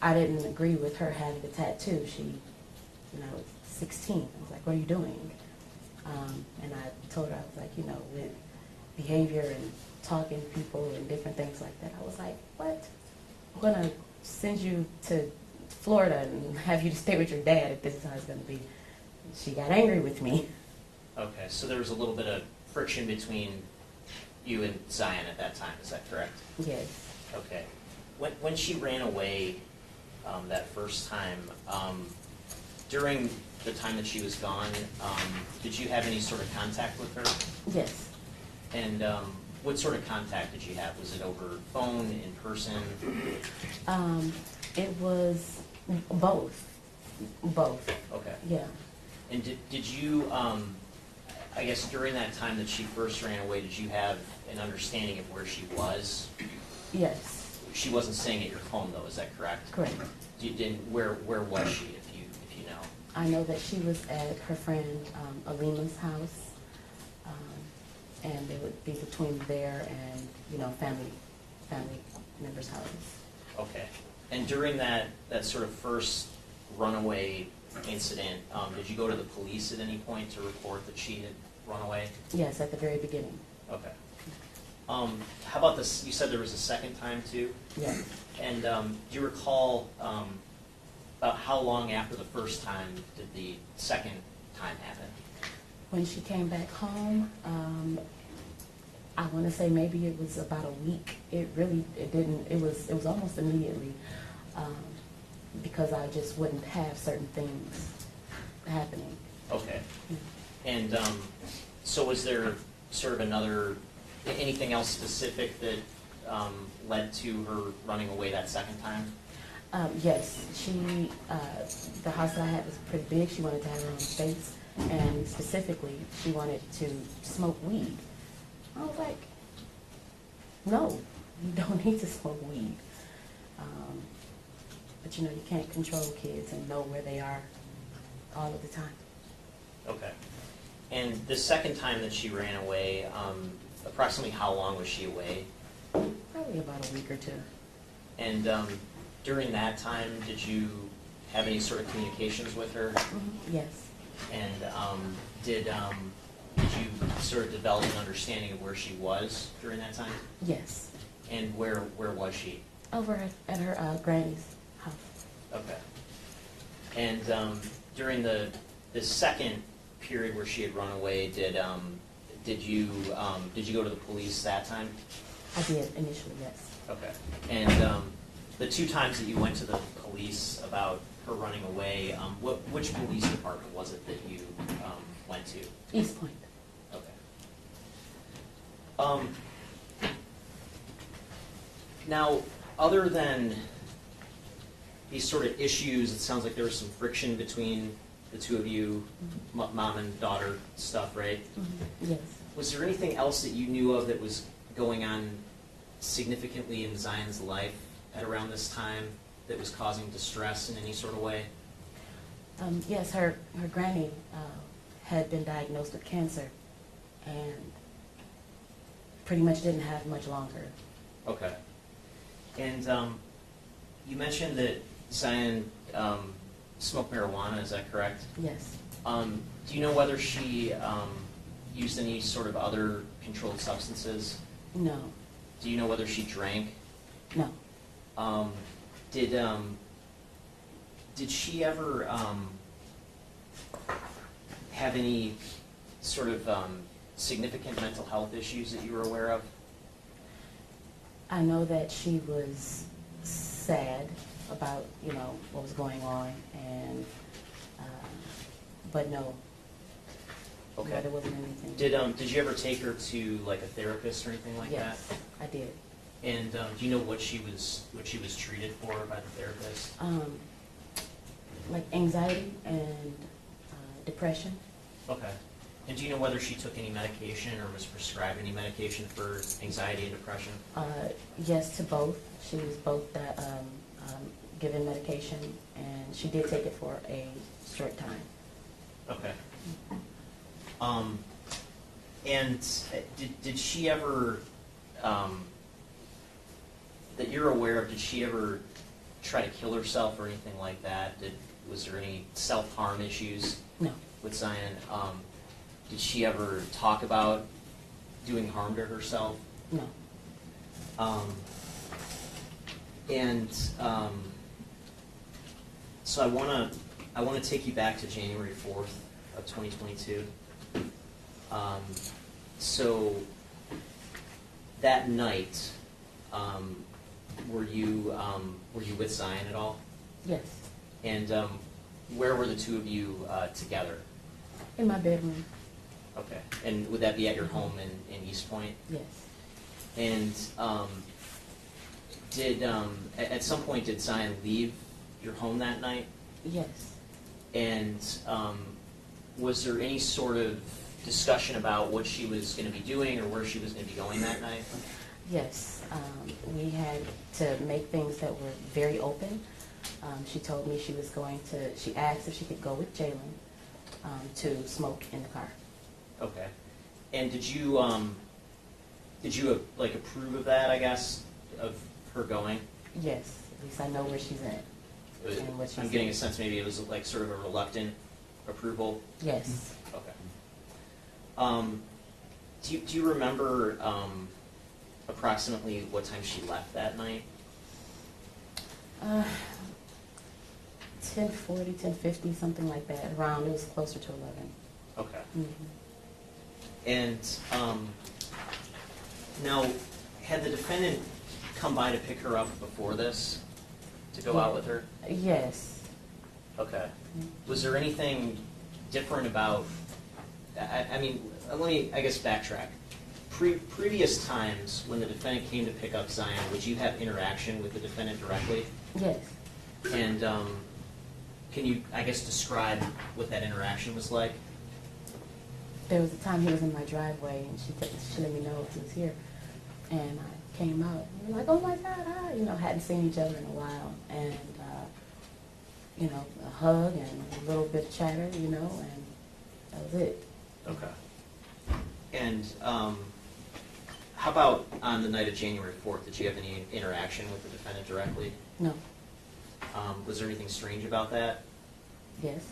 I didn't agree with her having a tattoo. She, 16. I was like, "What are you doing?" And I told her, I was like, with behavior and talking to people and different things like that. I was like, "What? I'm gonna send you to Florida and have you to stay with your dad if this is how it's gonna be." She got angry with me. Okay, so there was a little bit of friction between you and Zion at that time, is that correct? Yes. Okay. When she ran away that first time, during the time that she was gone, did you have any sort of contact with her? Yes. And what sort of contact did you have? Was it over phone, in person? It was both. Both. Okay. Yeah. And did you, I guess during that time that she first ran away, did you have an understanding of where she was? Yes. She wasn't staying at your home though, is that correct? Correct. Where was she, if you know? I know that she was at her friend Alima's house, and it would be between there and family members' houses. Okay. And during that sort of first runaway incident, did you go to the police at any point to report that she had run away? Yes, at the very beginning. Okay. How about this? You said there was a second time too? Yes. And do you recall about how long after the first time did the second time happen? When she came back home, I want to say maybe it was about a week. It didn't, it was almost immediately, because I just wouldn't have certain things happening. Okay. And so was there sort of anything else specific that led to her running away that second time? Yes, the house that I had was pretty big. She wanted to have her own space, and specifically, she wanted to smoke weed. I was like, no, you don't need to smoke weed. But you know, you can't control kids and know where they are all of the time. Okay. And the second time that she ran away, approximately how long was she away? Probably about a week or two. And during that time, did you have any sort of communications with her? Yes. And did you sort of develop an understanding of where she was during that time? Yes. And where was she? Over at her granny's house. Okay. And during the second period where she had run away, did you go to the police that time? I did initially, yes. Okay. And the two times that you went to the police about her running away, which police department was it that you went to? East Point. Okay. Now, other than these sort of issues, it sounds like there was some friction between the two of you, mom and daughter stuff, right? Yes. Was there anything else that you knew of that was going on significantly in Zion's life at around this time that was causing distress in any sort of way? Yes, her granny had been diagnosed with cancer and pretty much didn't have much longer. Okay. And you mentioned that Zion smoked marijuana, is that correct? Yes. Do you know whether she used any sort of other controlled substances? No. Do you know whether she drank? No. Did she ever have any sort of significant mental health issues that you were aware of? I know that she was sad about, you know, what was going on, and but no. Okay. No, there wasn't anything. Did you ever take her to like a therapist or anything like that? Yes, I did. And do you know what she was treated for by the therapist? Like anxiety and depression. Okay. And do you know whether she took any medication or was prescribed any medication for anxiety and depression? Yes, to both. She was both given medication, and she did take it for a short time. Okay. And did she ever, that you're aware of, did she ever try to kill herself or anything like that? Was there any self-harm issues No. with Zion? Did she ever talk about doing harm to herself? No. So I want to take you back to January 4th of 2022. So that night, were you with Zion at all? Yes. And where were the two of you together? In my bedroom. Okay. And would that be at your home in East Point? Yes. And at some point did Zion leave your home that night? Yes. And was there any sort of discussion about what she was going to be doing or where she was going to be going that night? Yes. We had to make things that were very open. She told me she asked if she could go with Jaylin to smoke in the car. Okay. And did you like approve of that, I guess, of her going? Yes. At least I know where she's at. And what I'm getting a sense maybe it was like sort of a reluctant approval. Yes. Okay. Do you remember approximately what time she left that night? 10:40, 10:50, something like that. Around, it was closer to 11. Okay. Mm-hmm. And Now, had the defendant come by to pick her up before this, to go out with her? Yes. Okay. Was there anything different about, I mean, let me, I guess, backtrack. Previous times when the defendant came to pick up Zion, would you have interaction with the defendant directly? Yes. And can you, I guess, describe what that interaction was like? There was a time he was in my driveway, and she let me know he was here. And I came out, and we were like, oh my God, hi. You know, hadn't seen each other in a while. And, you know, a hug and a little bit of chatter, you know, and that was it. Okay. And how about on the night of January 4th? Did you have any interaction with the defendant directly? No. Was there anything strange about that? Yes.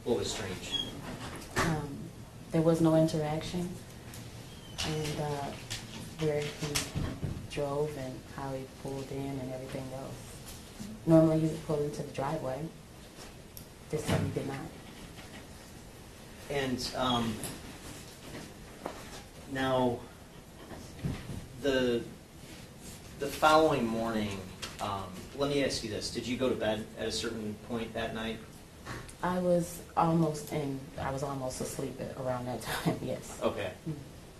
What was strange? There was no interaction, and where he drove and how he pulled in and everything else. Normally he would pull into the driveway. This time he did not. And now, the following morning, let me ask you this. Did you go to bed at a certain point that night? I was almost asleep around that time, yes. Okay.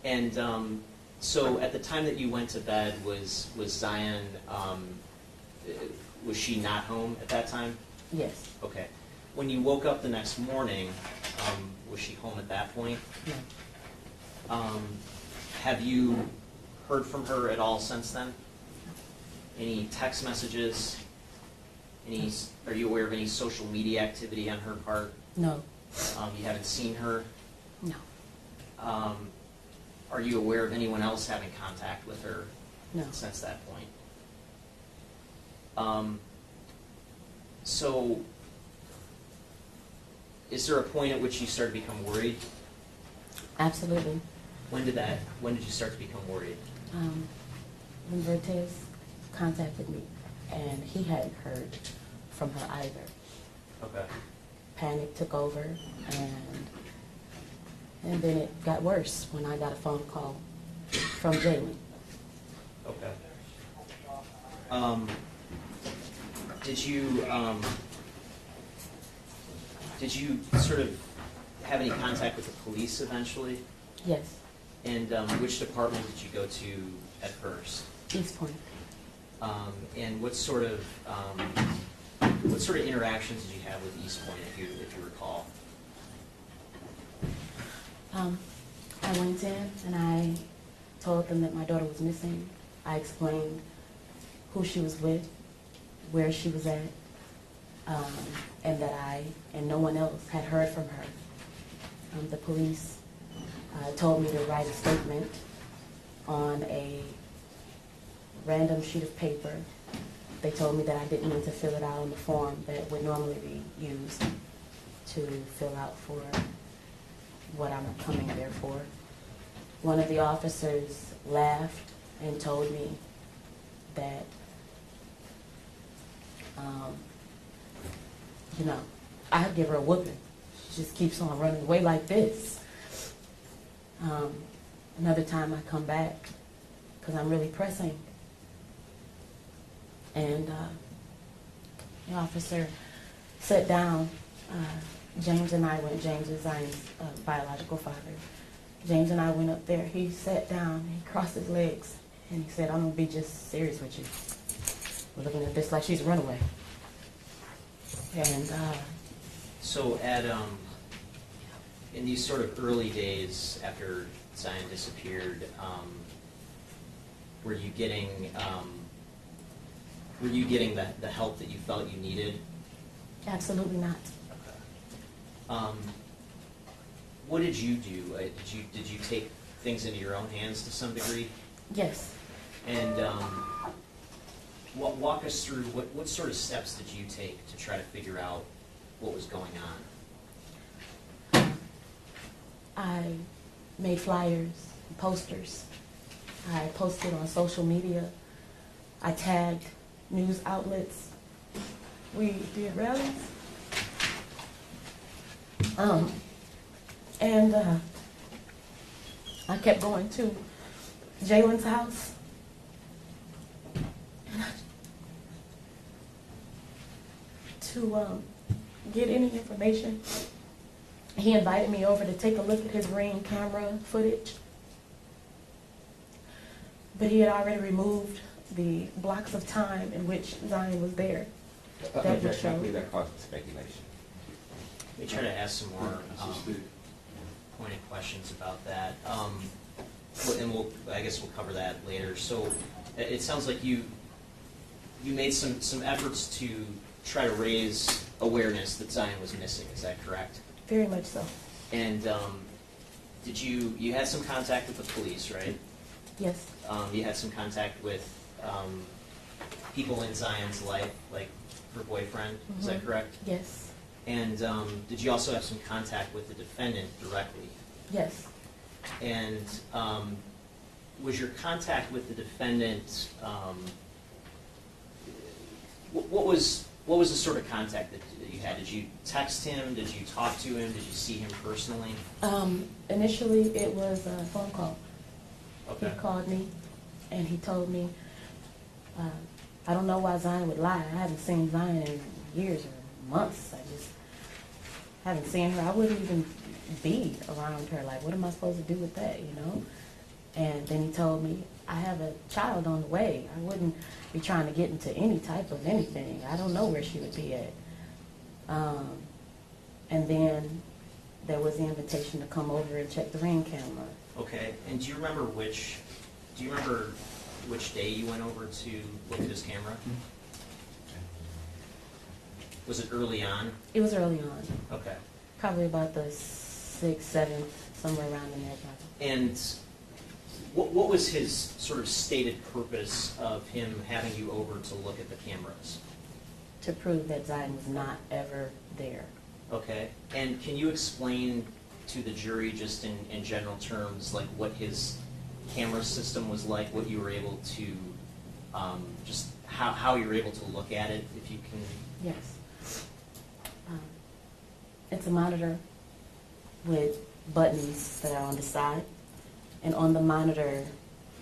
And so at the time that you went to bed, was Zion, was she not home at that time? Yes. Okay. When you woke up the next morning, was she home at that point? No. Have you heard from her at all since then? Any text messages? Are you aware of any social media activity on her part? No. You haven't seen her? No. Are you aware of anyone else having contact with her No. since that point? So, is there a point at which you started to become worried? Absolutely. When did you start to become worried? When Vertez contacted me, and he hadn't heard from her either. Okay. Panic took over, and then it got worse when I got a phone call from Jaylin. Okay. Did you sort of have any contact with the police eventually? Yes. And which department did you go to at first? East Point. And what sort of interactions did you have with East Point, if you recall? I went in and I told them that my daughter was missing. I explained who she was with, where she was at, and that I and no one else had heard from her. The police told me to write a statement on a random sheet of paper. They told me that I didn't need to fill it out on the form that would normally be used to fill out for what I'm coming there for. One of the officers laughed and told me that, you know, I'd give her a whooping. She just keeps on running away like this. Another time I come back because I'm really pressing. And the officer sat down. James and I went, James is Zion's biological father. James and I went up there. He sat down, he crossed his legs, and he said, I'm going to be just serious with you. We're looking at this like she's a runaway. And So in these sort of early days after Zion disappeared, were you getting the help that you felt you needed? absolutely not. Okay. What did you do? Did you take things into your own hands to some degree? Yes. And walk us through what sort of steps did you take to try to figure out what was going on? I made flyers, posters. I posted on social media. I tagged news outlets. We did rallies. And I kept going too. Jaylin's house. To get any information. He invited me over to take a look at his Ring camera footage. But he had already removed the blocks of time in which Zion was there. That would Objection, I show. believe that causes speculation. Let me try to ask some more So Steve, pointed questions about that. And I guess we'll cover that later. So it sounds like you made some efforts to try to raise awareness that Zion was missing. Is that correct? Very much so. And did you had some contact with the police, right? Yes. You had some contact with people in Zion's life, like her boyfriend. Is that Mhm. correct? Yes. And did you also have some contact with the defendant directly? Yes. And was your contact with the defendant, what was the sort of contact that you had? Did you text him? Did you talk to him? Did you see him personally? Initially, it was a phone call. Okay. He called me, and he told me, I don't know why Zion would lie. I haven't seen Zion in years or months. I just haven't seen her. I wouldn't even be around her. Like, what am I supposed to do with that, you know? And then he told me, I have a child on the way. I wouldn't be trying to get into any type of anything. I don't know where she would be at. And then there was the invitation to come over and check the Ring camera. Okay. And do you remember which day you went over to look at his camera? Was it early on? It was early on, Okay. probably about the 6th, 7th, somewhere around in there. Probably. And what was his sort of stated purpose of him having you over to look at the cameras? To prove that Zion was not ever there. Okay. And can you explain to the jury just in general terms, like what his camera system was like, what you were able to, just how you were able to look at it, if you can? Yes. It's a monitor with buttons that are on the side. And on the monitor,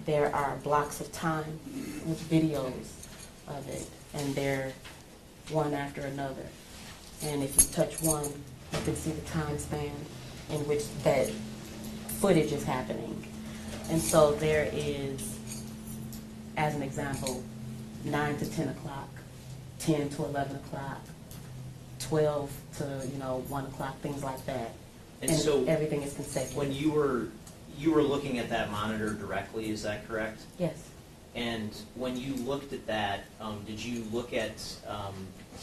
there are blocks of time with videos of it. And they're one after another. And if you touch one, you can see the time span in which that footage is happening. And so there is, as an example, 9 to 10 o'clock, 10 to 11 o'clock, 12 to 1 o'clock, things like that. And so everything is consecutive. when you were looking at that monitor directly, is that correct? Yes. And when you looked at that, did you look at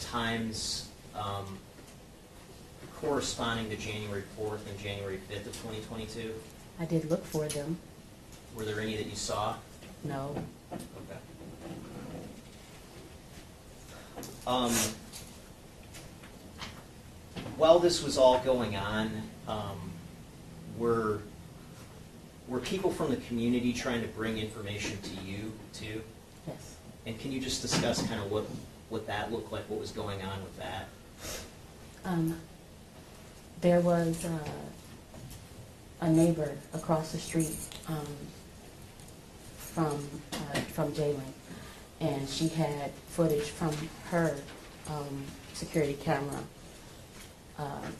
times corresponding to January 4th and January 5th of 2022? I did look for them. Were there any that you saw? No. Okay. While this was all going on, were people from the community trying to bring information to you too? Yes. And can you just discuss kind of what that looked like, what was going on with that? There was a neighbor across the street from Jaylin, and she had footage from her security camera,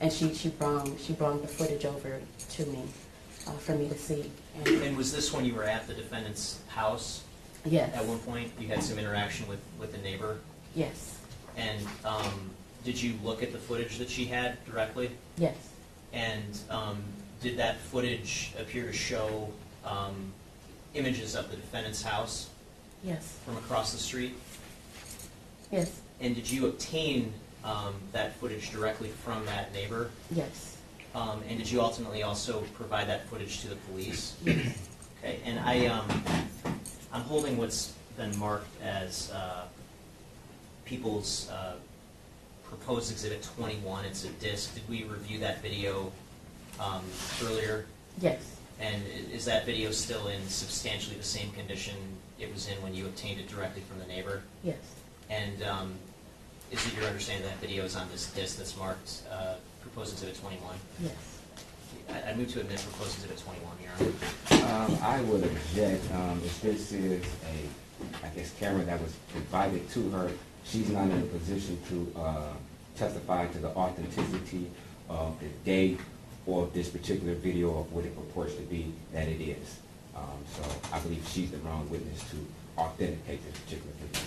and she brought the footage over to me for me to see. And was this when you were at the defendant's house? Yes. At one point, you had some interaction with the neighbor? Yes. And did you look at the footage that she had directly? Yes. And did that footage appear to show images of the defendant's house Yes. from across the street? Yes. And did you obtain that footage directly from that neighbor? Yes. And did you ultimately also provide that footage to the police? Yes. Okay, and I'm holding what's been marked as people's proposed exhibit 21. It's a disc. Did we review that video earlier? Yes. And is that video still in substantially the same condition it was in when you obtained it directly from the neighbor? Yes. And is it your understanding that video is on this disc that's marked proposed exhibit 21? Yes. I move to admit proposed exhibit 21, Your Honor. I would object, if this is a, I guess, camera that was provided to her, she's not in a position to testify to the authenticity of the date or this particular video of what it purports to be that it is. So I believe she's the wrong witness to authenticate this particular video.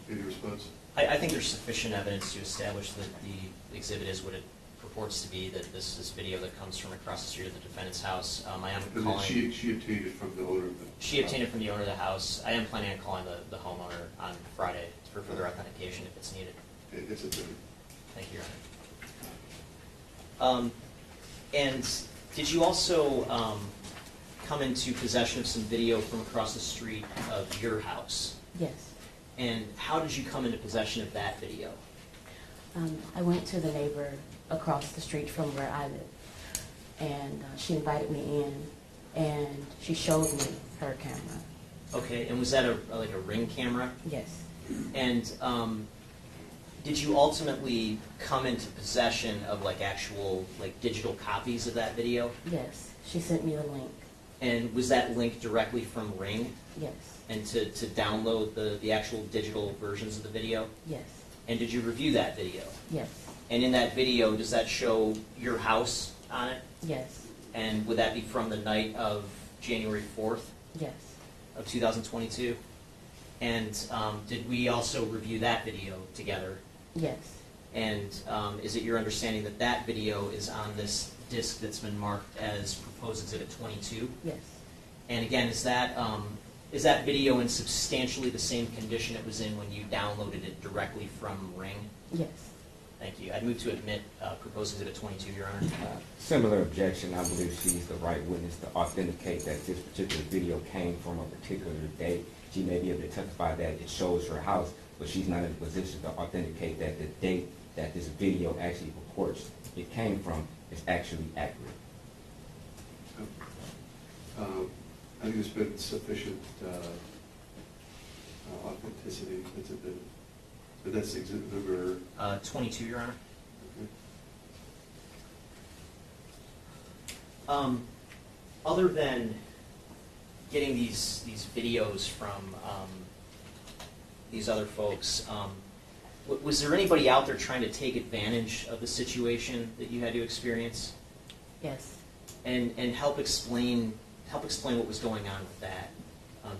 Any response? I think there's sufficient evidence to establish that the exhibit is what it purports to be, that this is video that comes from across the street of the defendant's house. I am But calling... then she obtained it from the owner of the... She obtained it from the owner of the house. I am planning on calling the homeowner on Friday for further authentication if it's needed. It's a... Thank you, Your Honor. And did you also come into possession of some video from across the street of your house? Yes. And how did you come into possession of that video? I went to the neighbor across the street from where I live, and she invited me in, and she showed me her camera. Okay, and was that like a Ring camera? Yes. And did you ultimately come into possession of like actual like digital copies of that video? Yes. She sent me the link. And was that link directly from Ring? Yes. And to download the actual digital versions of the video? Yes. And did you review that video? Yes. And in that video, does that show your house on it? Yes. And would that be from the night of January 4th Yes. of 2022? And did we also review that video together? Yes. And is it your understanding that that video is on this disc that's been marked as proposed exhibit 22? Yes. And again, is that video in substantially the same condition it was in when you downloaded it directly from Ring? Yes. Thank you. I'd move to admit proposed exhibit 22, Your Honor. Similar objection, I believe she's the right witness to authenticate that this particular video came from a particular date. She may be able to testify that it shows her house, but she's not in a position to authenticate that the date that this video actually purports it came from is actually accurate. I think there's been sufficient authenticity. But that's exhibit number... 22, Your Honor. Okay. Other than getting these videos from these other folks, was there anybody out there trying to take advantage of the situation that you had to experience? Yes. And help explain what was going on with that,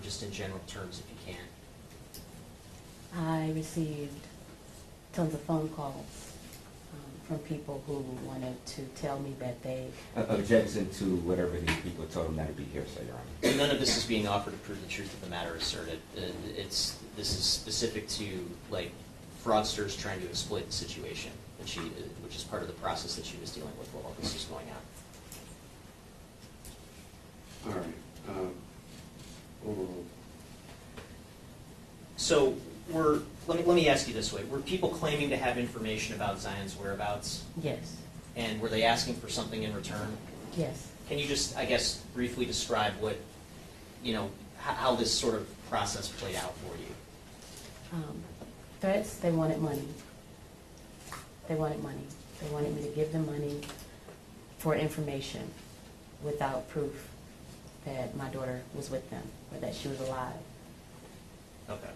just in general terms, if you can. I received tons of phone calls from people who wanted to tell me that they... Objection to whatever these people told them not to be hearsay, Your Honor. None of this is being offered to prove the truth of the matter asserted. This is specific to like fraudsters trying to exploit the situation, which is part of the process that she was dealing with while all this was going on. All right. Overall. So let me ask you this way: were people claiming to have information about Zion's whereabouts, Yes. and were they asking for something in return? Yes. Can you just, I guess, briefly describe what, how this sort of process played out for you? Threats, they wanted money. They wanted money. They wanted me to give them money for information without proof that my daughter was with them or that she was alive. Okay.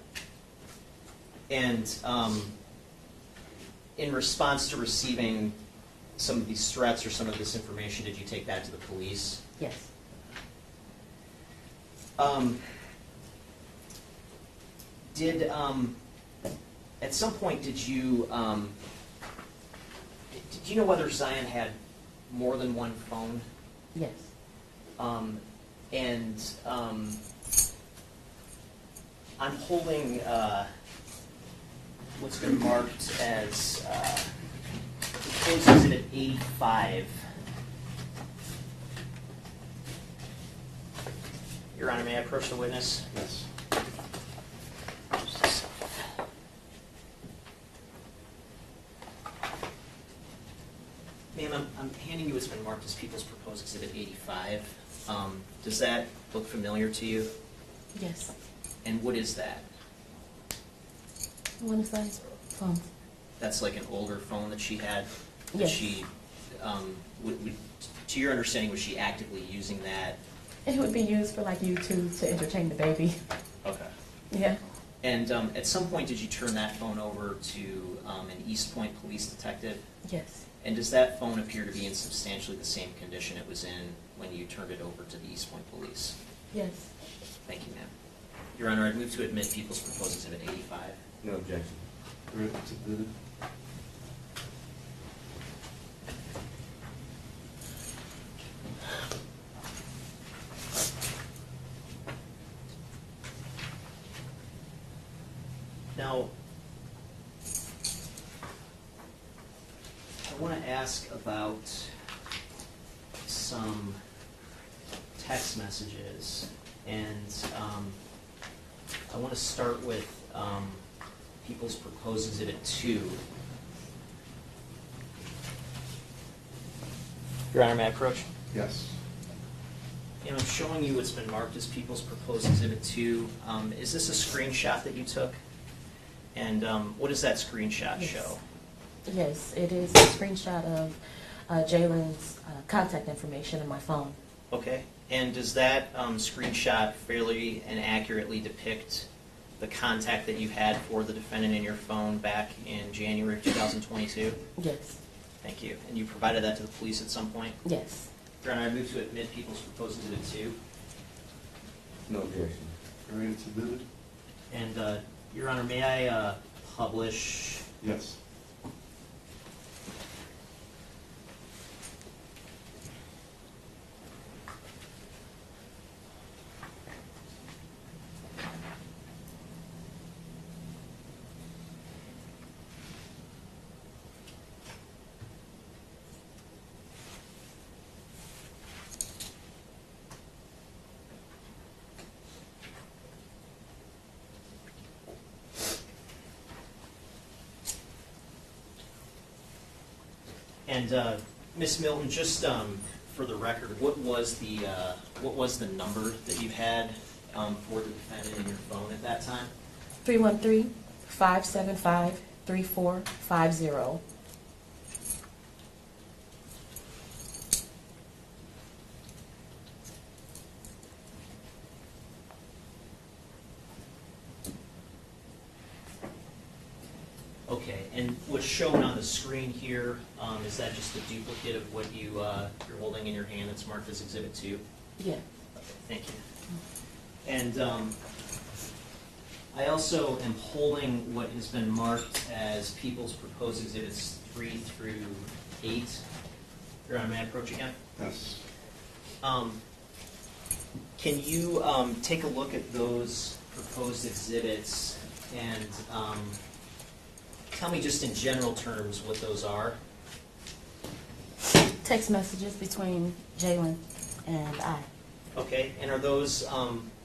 And in response to receiving some of these threats or some of this information, did you take that to the police? Yes. At some point, did you know whether Zion had more than one phone? Yes. I'm holding what's been marked as proposed exhibit 85. Your Honor, may I approach the witness? Yes. Ma'am, I'm handing you what's been marked as People's Proposed Exhibit 85. Does that look familiar to you? Yes. And what is that? What is that? Phone. That's like an older phone that she had? That Yes. she, to your understanding, was she actively using that? It would be used for like YouTube to entertain the baby. Okay. Yeah. And at some point, did you turn that phone over to an East Point police detective? Yes. And does that phone appear to be in substantially the same condition it was in when you turned it over to the East Point police? Yes. Thank you, ma'am. Your Honor, I'd move to admit People's Proposed Exhibit 85. No objection. Granted, submitted. Now, I want to ask about some text messages, and I want to start with People's Proposed Exhibit 2. Your Honor, may I approach? Yes. And I'm showing you what's been marked as People's Proposed Exhibit 2. Is this a screenshot that you took? And what does that screenshot Yes. show? Yes, it is a screenshot of Jaylin's contact information on my phone. Okay. And does that screenshot fairly and accurately depict the contact that you had for the defendant in your phone back in January of 2022? Yes. Thank you. And you provided that to the police at some point? Yes. Your Honor, I move to admit People's Proposed Exhibit 2. No objection. Granted, submitted. And Your Honor, may I publish? Yes. And Ms. Milton, just for the record, what was the number that you had for the defendant in your phone at that time? 313-575-3450. Okay, and what's shown on the screen here, is that just a duplicate of what you're holding in your hand that's marked as Exhibit 2? Yeah. Okay, thank you. And I also am holding what has been marked as People's Proposed Exhibits 3 through 8. Your Honor, may I approach again? Yes. Can you take a look at those proposed exhibits and tell me just in general terms what those are? Text messages between Jaylin and I. Okay, and are those,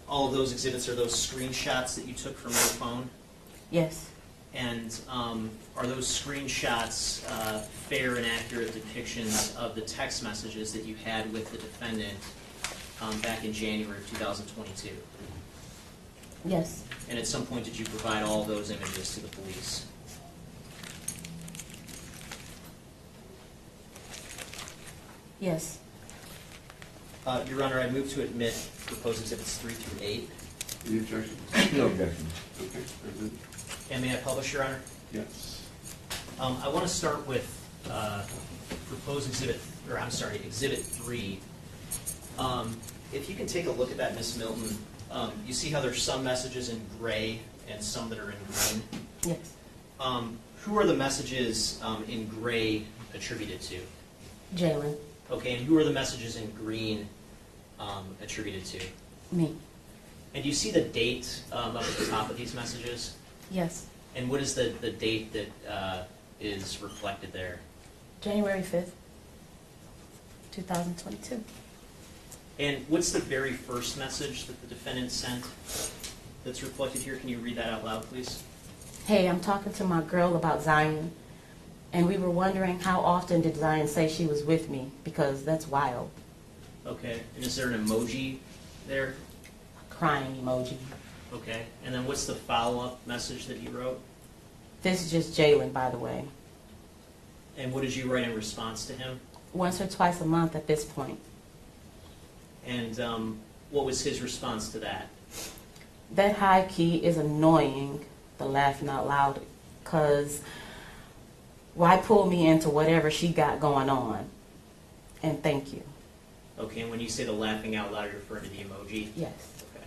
all of those exhibits, are those screenshots that you took from your phone? Yes. And are those screenshots fair and accurate depictions of the text messages that you had with the defendant back in January of 2022? Yes. And at some point, did you provide all of those images to the police? Yes. Your Honor, I move to admit proposed exhibits 3 through 8. Any objection? No objection. Okay, very good. And may I publish, Your Honor? Yes. I want to start with proposed exhibit, or I'm sorry, exhibit 3. If you can take a look at that, Ms. Milton, you see how there's some messages in gray and some that are in green? Yes. Who are the messages in gray attributed to? Jaylin. Okay, and who are the messages in green attributed to? Me. And do you see the date up at the top of these messages? Yes. And what is the date that is reflected there? January 5th, 2022. And what's the very first message that the defendant sent that's reflected here? Can you read that out loud, please? Hey, I'm talking to my girl about Zion, and we were wondering how often did Zion say she was with me, because that's wild. Okay, and is there an emoji there? A crying emoji. Okay, and then what's the follow-up message that you wrote? This is just Jaylin, by the way. And what did you write in response to him? Once or twice a month at this point. And what was his response to that? That high key is annoying, the laughing out loud, because why pull me into whatever she got going on? And thank you. Okay, and when you say the laughing out loud, you're referring to the emoji? Yes. Okay.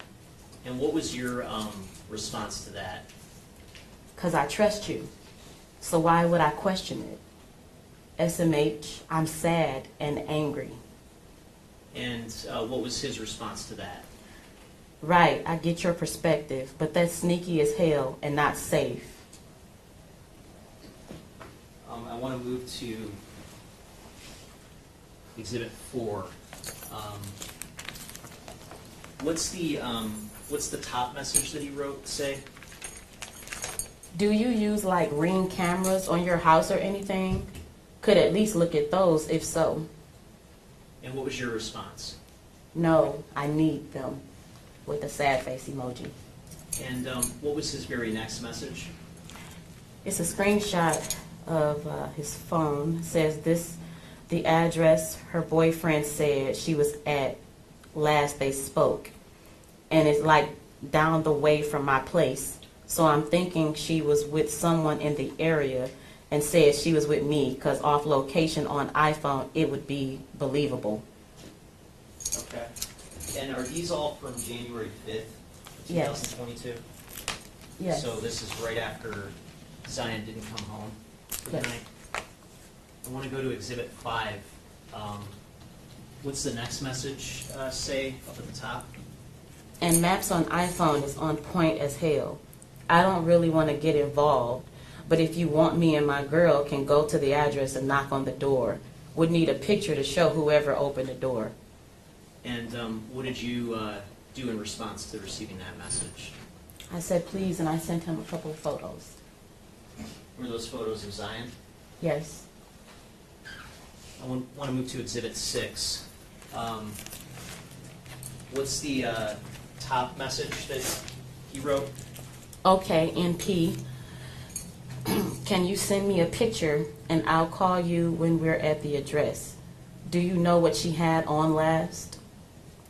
And what was your response to that? Because I trust you. So why would I question it? SMH, I'm sad and angry. And what was his response to that? Right, I get your perspective, but that's sneaky as hell and not safe. I want to move to Exhibit 4. What's the top message that he wrote say? Do you use like Ring cameras on your house or anything? Could at least look at those if so. And what was your response? No, I need them, with a sad face emoji. And what was his very next message? It's a screenshot of his phone. It says the address her boyfriend said she was at last they spoke. And it's like down the way from my place. So I'm thinking she was with someone in the area and said she was with me because off location on iPhone, it would be believable. Okay. And are these all from January 5th, Yes. 2022? Yes. So this is right after Zion didn't come home for the Yes. night. I want to go to Exhibit 5. What's the next message say up at the top? And maps on iPhone is on point as hell. I don't really want to get involved, but if you want me and my girl can go to the address and knock on the door. Would need a picture to show whoever opened the door. And what did you do in response to receiving that message? I said please, and I sent him a couple of photos. Were those photos of Zion? Yes. I want to move to Exhibit 6. What's the top message that he wrote? Okay, NP, can you send me a picture and I'll call you when we're at the address? Do you know what she had on last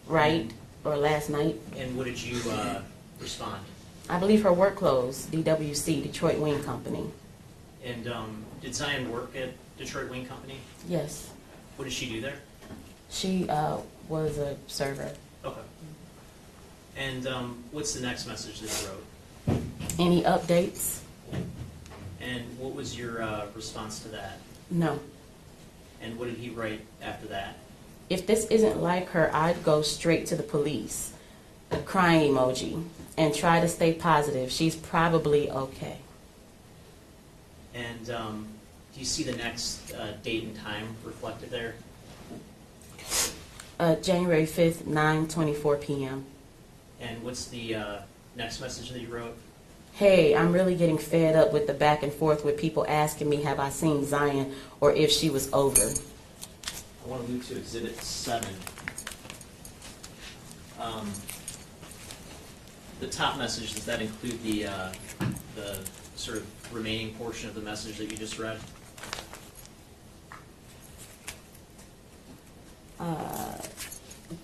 night? And what did you respond? I believe her work clothes, DWC, Detroit Wing Company. And did Zion work at Detroit Wing Company? Yes. What did she do there? She was a server. Okay. And what's the next message that you wrote? Any updates? And what was your response to that? No. And what did he write after that? If this isn't like her, I'd go straight to the police. A crying emoji. And try to stay positive. She's probably okay. And do you see the next date and time reflected there? January 5th, 9:24 p.m. And what's the next message that you wrote? Hey, I'm really getting fed up with the back and forth with people asking me have I seen Zion or if she was over. I want to move to Exhibit 7. The top message, does that include the sort of remaining portion of the message that you just read?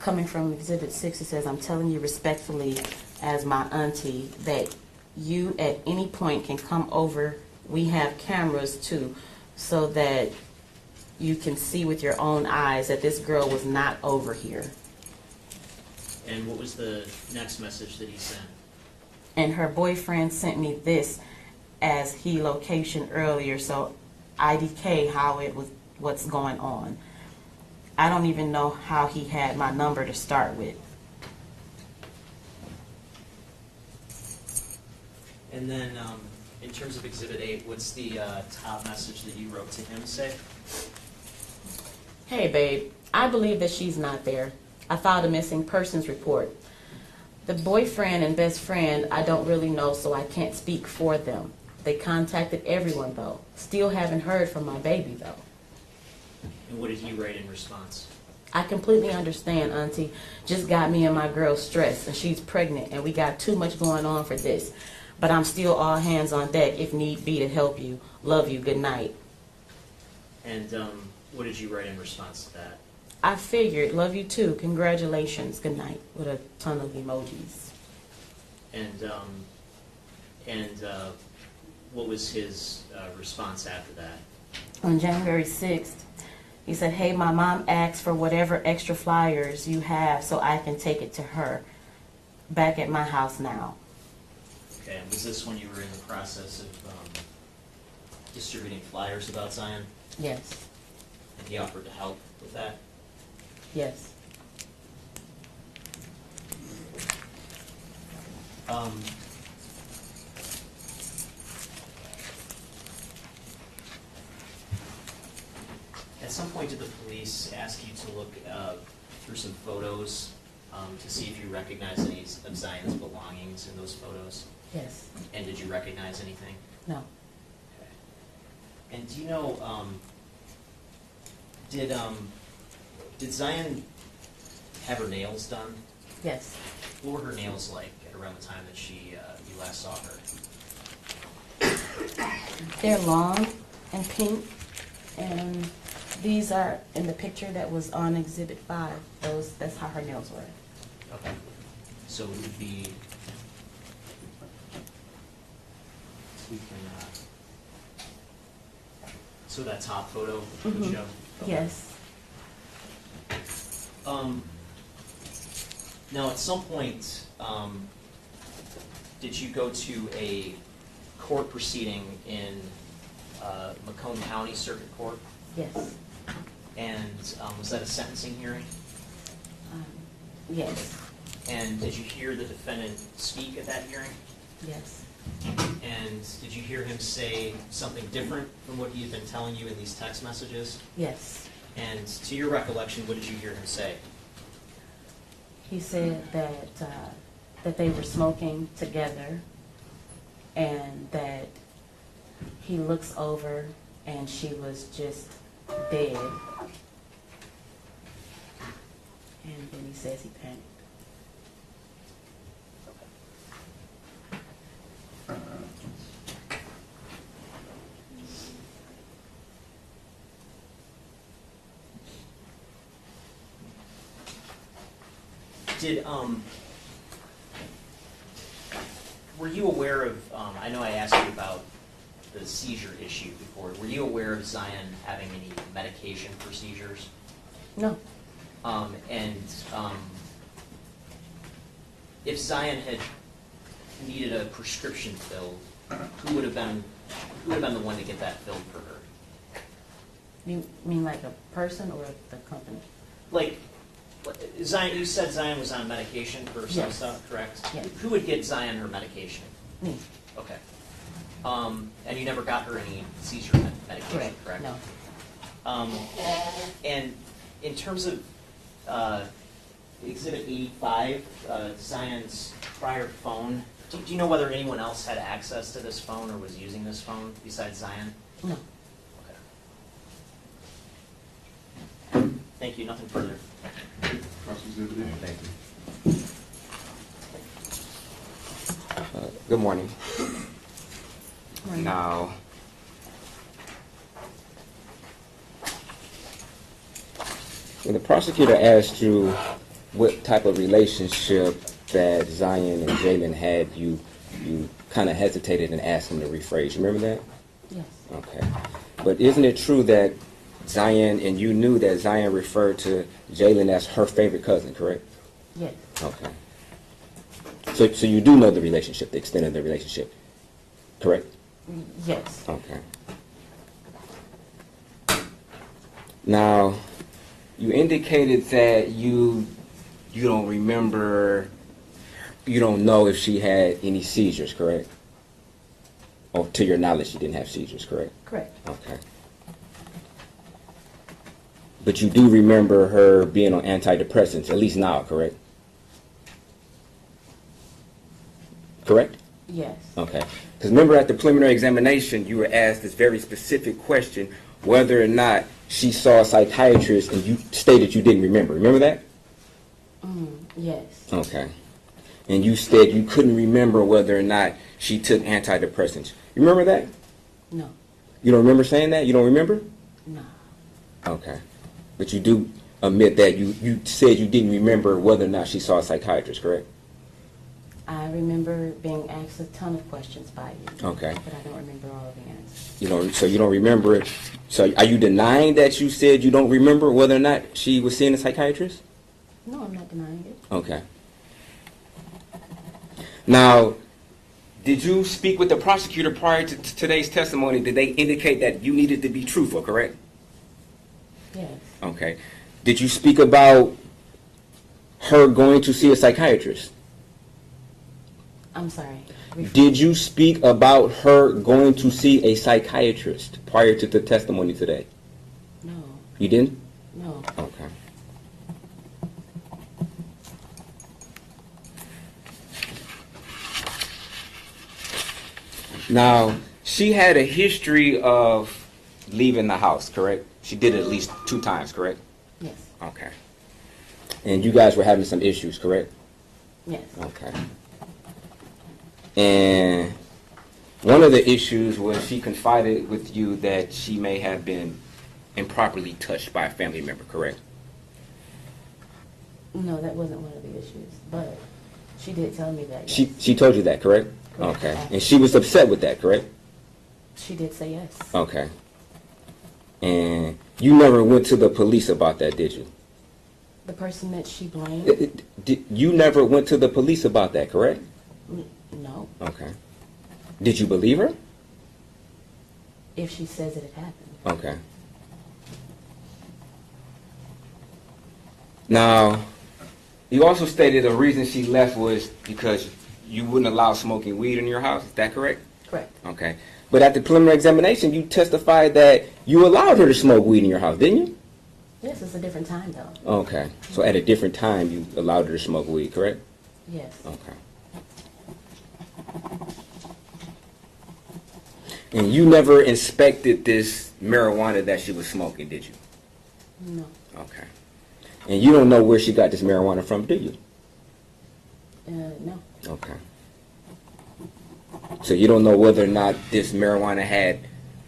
Coming from Exhibit 6, it says, I'm telling you respectfully as my auntie that you at any point can come over. We have cameras too, so that you can see with your own eyes that this girl was not over here. And what was the next message that he sent? And her boyfriend sent me this as he location earlier, so IDK how it was, what's going on. I don't even know how he had my number to start with. And then in terms of Exhibit 8, what's the top message that you wrote to him say? Hey babe, I believe that she's not there. I filed a missing persons report. The boyfriend and best friend I don't really know, so I can't speak for them. They contacted everyone though. Still haven't heard from my baby though. And what did he write in response? I completely understand, auntie. Just got me and my girl stressed, and she's pregnant, and we got too much going on for this. But I'm still all hands on deck if need be to help you. Love you. Good night. And what did you write in response to that? I figured, love you too, congratulations, good night, with a ton of emojis. And what was his response after that? On January 6th, he said, hey, my mom asked for whatever extra flyers you have so I can take it to her. Back at my house now. Okay, and was this when you were in the process of distributing flyers about Zion? Yes, And he offered to help with that? yes. At some point, did the police ask you to look through some photos to see if you recognize any of Zion's belongings in those photos? Yes. And did you recognize anything? No. Okay. And do you know, did Zion have her nails done? Yes. What were her nails like at around the time that you last saw her? They're long and pink, and these are in the picture that was on Exhibit 5. That's how her nails were. Okay. So it would be, we can, so that top photo would Mhm. show? Okay. Yes. Now, at some point, did you go to a court proceeding in Macomb County Circuit Court? Yes. And was that a sentencing hearing? Yes. And did you hear the defendant speak at that hearing? Yes. And did you hear him say something different from what he had been telling you in these text messages? Yes. And to your recollection, what did you hear him say? He said that they were smoking together, and that he looks over and she was just dead. And then he says he panicked. Were you aware of, I know I asked you about the seizure issue before, were you aware of Zion having any medication for seizures? No. If Zion had needed a prescription filled, who would have been the one to get that filled for her? You mean like a person or the company? Like, Zion, you said Zion was on medication for some Yes. stuff, correct? Yes. Who would get Zion her medication? Me. Okay. And you never got her any seizure medication, correct? No. And in terms of Exhibit 85, Zion's prior phone, do you know whether anyone else had access to this phone or was using this phone besides Zion? No. Okay. Thank you, nothing further. Cross-exhibit. Thank you. Good morning. Morning. Now, when the prosecutor asked you what type of relationship that Zion and Jaylin had, you kind of hesitated and asked him to rephrase. Remember that? Yes. Okay. But isn't it true that Zion, and you knew that Zion referred to Jaylin as her favorite cousin, correct? Yes. Okay. So you do know the relationship, the extent of the relationship, correct? Yes. Okay. Now, you indicated that you don't remember, you don't know if she had any seizures, correct? Or to your knowledge, she didn't have seizures, correct? Correct. Okay. But you do remember her being on antidepressants, at least now, correct? Correct? Yes. Okay. Because remember at the preliminary examination, you were asked this very specific question, whether or not she saw a psychiatrist, and you stated you didn't remember. Remember that? Yes. Okay. And you said you couldn't remember whether or not she took antidepressants. You remember that? No. You don't remember saying that? You don't remember? No. Okay. But you do admit that you said you didn't remember whether or not she saw a psychiatrist, correct? I remember being asked a ton of questions by you. Okay. But I don't remember all of the answers. So you don't remember it. So are you denying that you said you don't remember whether or not she was seeing a psychiatrist? No, I'm not denying it. Okay. Now, did you speak with the prosecutor prior to today's testimony? Did they indicate that you needed to be truthful, correct? Yes. Okay. Did you speak about her going to see a psychiatrist? I'm sorry. Did you speak about her going to see a psychiatrist prior to the testimony today? No. You didn't? No. Okay. Now, she had a history of leaving the house, correct? She did it at least 2 times, correct? Yes. Okay. And you guys were having some issues, correct? Yes. Okay. And one of the issues was she confided with you that she may have been improperly touched by a family member, correct? No, that wasn't one of the issues. But she did tell me that. Yes. She told you that, correct? Correct. Okay. And she was upset with that, correct? She did say yes. Okay. And you never went to the police about that, did you? The person that she blamed? You never went to the police about that, correct? No. Okay. Did you believe her? If she says it happened. Okay. Now, you also stated the reason she left was because you wouldn't allow smoking weed in your house. Is that correct? Correct. Okay. But at the preliminary examination, you testified that you allowed her to smoke weed in your house, didn't you? Yes, it's a different time though. Okay. So at a different time, you allowed her to smoke weed, correct? Yes. Okay. And you never inspected this marijuana that she was smoking, did you? No. Okay. And you don't know where she got this marijuana from, do you? No. Okay. So you don't know whether or not this marijuana had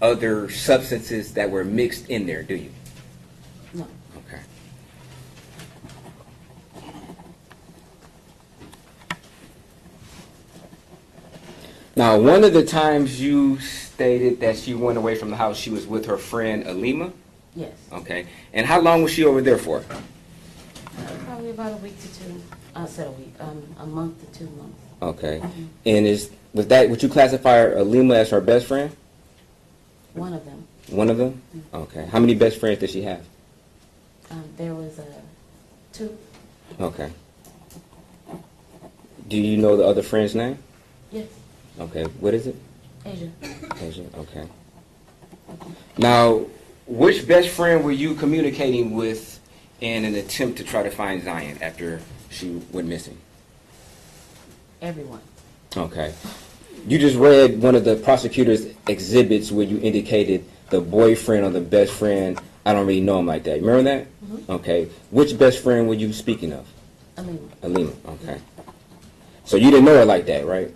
other substances that were mixed in there, do you? No. Okay. Now, one of the times you stated that she went away from the house, she was with her friend Alima? Yes. Okay. And how long was she over there for? Probably about a week to 2. I said a week. A month to 2 months. Okay. And would you classify Alima as her best friend? One of them. One of them? Okay. How many best friends did she have? There was 2. Okay. Do you know the other friend's name? Yes. Okay. What is it? Asia. Asia. Okay. Now, which best friend were you communicating with in an attempt to try to find Zion after she went missing? Everyone. Okay. You just read one of the prosecutor's exhibits where you indicated the boyfriend or the best friend. I don't really know him like that. Remember that? Mm-hmm. Okay. Which best friend were you speaking of? Alima. Alima. Okay. So you didn't know her like that, right?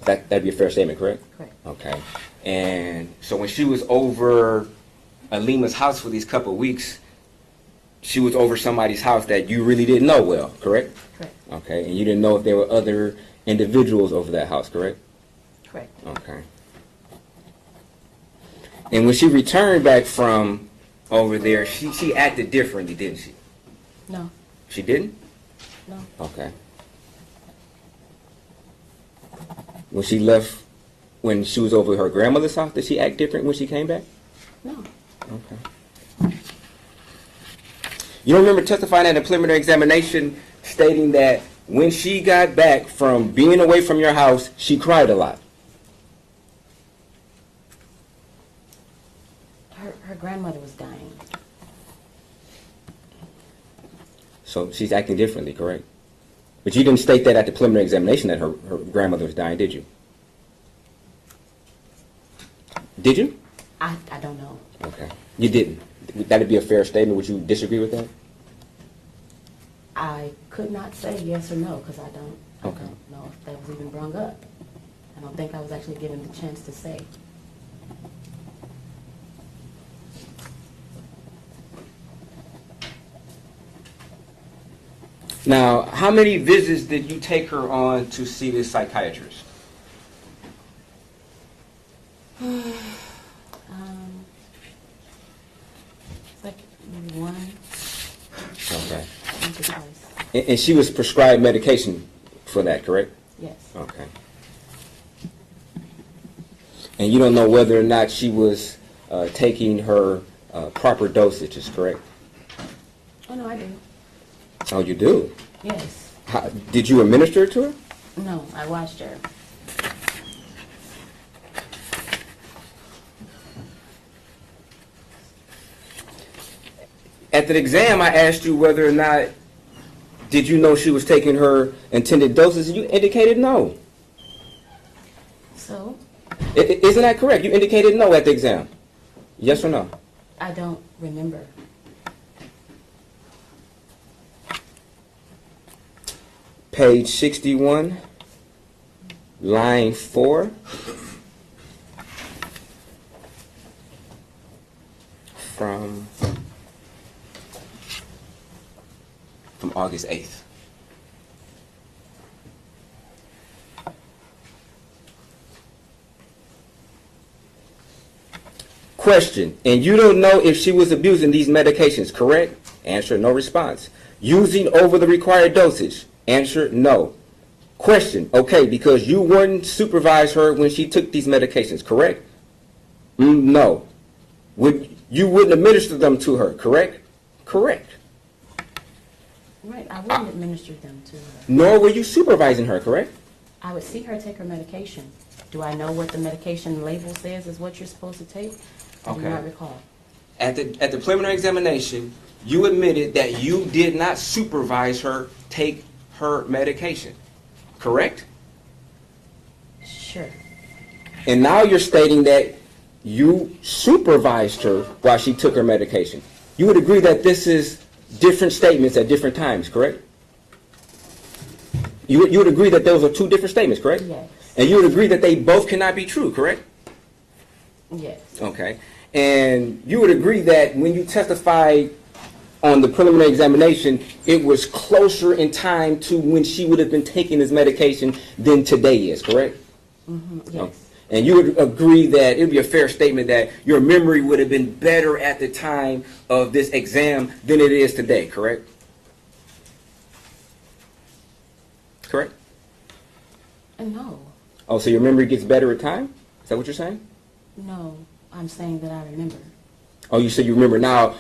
That'd be a fair statement, correct? Correct. Okay. And so when she was over Alima's house for these couple of weeks, she was over somebody's house that you really didn't know well, correct? Correct. Okay. And you didn't know if there were other individuals over that house, correct? Correct. Okay. And when she returned back from over there, she acted differently, didn't she? No. She didn't? No. Okay. When she left, when she was over her grandmother's house, did she act different when she came back? No. Okay. You don't remember testifying at a preliminary examination stating that when she got back from being away from your house, she cried a lot? Her grandmother was dying. So she's acting differently, correct? But you didn't state that at the preliminary examination that her grandmother was dying, did you? Did you? I don't know. Okay. You didn't. That'd be a fair statement. Would you disagree with that? I could not say yes or no because I don't Okay. know if that was even brought up. I don't think I was actually given the chance to say. Now, how many visits did you take her on to see this psychiatrist? It's like maybe one, Okay. maybe twice. And she was prescribed medication for that, correct? Yes. Okay. And you don't know whether or not she was taking her proper dosages, correct? Oh, no, I do. Oh, you do? Yes. Did you administer it to her? No, I watched her. At the exam, I asked you whether or not did you know she was taking her intended doses, and you indicated no. So, Isn't that correct? You indicated no at the exam. Yes or no? I don't remember. Page 61, line 4. From August 8th. Question, and you don't know if she was abusing these medications, correct? Answer, no response. Using over the required dosage? Answer, no. Question, okay, because you wouldn't supervise her when she took these medications, correct? No. You wouldn't administer them to her, correct? Correct. Right, I wouldn't administer them to her. Nor were you supervising her, correct? I would see her take her medication. Do I know what the medication label says is what you're supposed to take? I do Okay. not recall. At the preliminary examination, you admitted that you did not supervise her take her medication, correct? Sure. And now you're stating that you supervised her while she took her medication. You would agree that this is different statements at different times, correct? You would agree that those are two different statements, correct? Yes. And you would agree that they both cannot be true, correct? Yes. Okay. And you would agree that when you testified on the preliminary examination, it was closer in time to when she would have been taking this medication than today is, correct? Mm-hmm. Okay. Yes. And you would agree that it would be a fair statement that your memory would have been better at the time of this exam than it is today, correct? Correct? No. Oh, so your memory gets better with time? Is that what you're saying? No. I'm saying that I remember. Oh, you said you remember now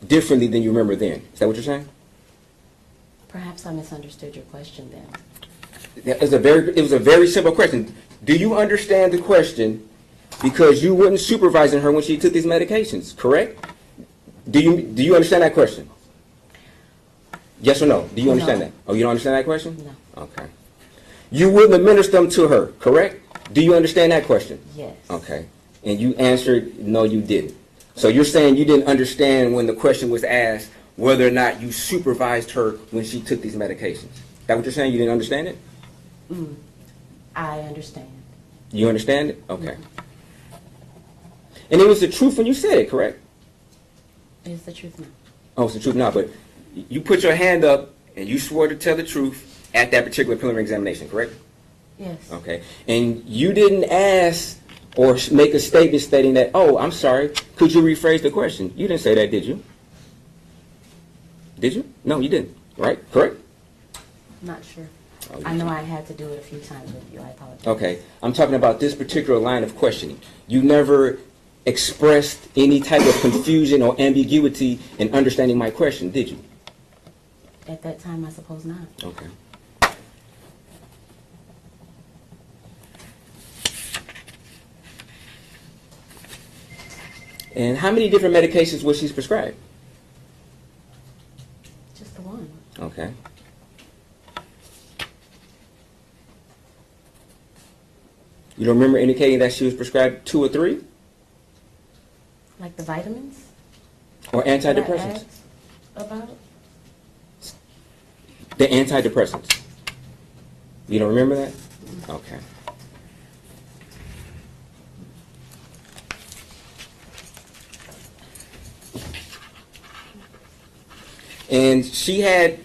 differently than you remember then. Is that what you're saying? Perhaps I misunderstood your question then. It was a very simple question. Do you understand the question? Because you weren't supervising her when she took these medications, correct? Do you understand that question? Yes or no? Do you understand No. that? Oh, you don't understand that question? No. Okay. You wouldn't administer them to her, correct? Do you understand that question? Yes. Okay. And you answered, no, you didn't. So you're saying you didn't understand when the question was asked whether or not you supervised her when she took these medications. Is that what you're saying? You didn't understand it? I understand. You understand it? Okay. And it was the truth when you said it, correct? It's the truth now. Oh, it's the truth now, but you put your hand up and you swore to tell the truth at that particular preliminary examination, correct? Yes. Okay. And you didn't ask or make a statement stating that, oh, I'm sorry, could you rephrase the question? You didn't say that, did you? Did you? No, you didn't. Right? Correct? Not sure. Oh, you I know didn't. I had to do it a few times with you. I apologize. Okay. I'm talking about this particular line of questioning. You never expressed any type of confusion or ambiguity in understanding my question, did you? At that time, I suppose not. Okay. And how many different medications was she prescribed? Just the one. Okay. You don't remember indicating that she was prescribed 2 or 3? Like the vitamins? Or that I antidepressants? asked about? The antidepressants. You don't remember that? Okay. And she had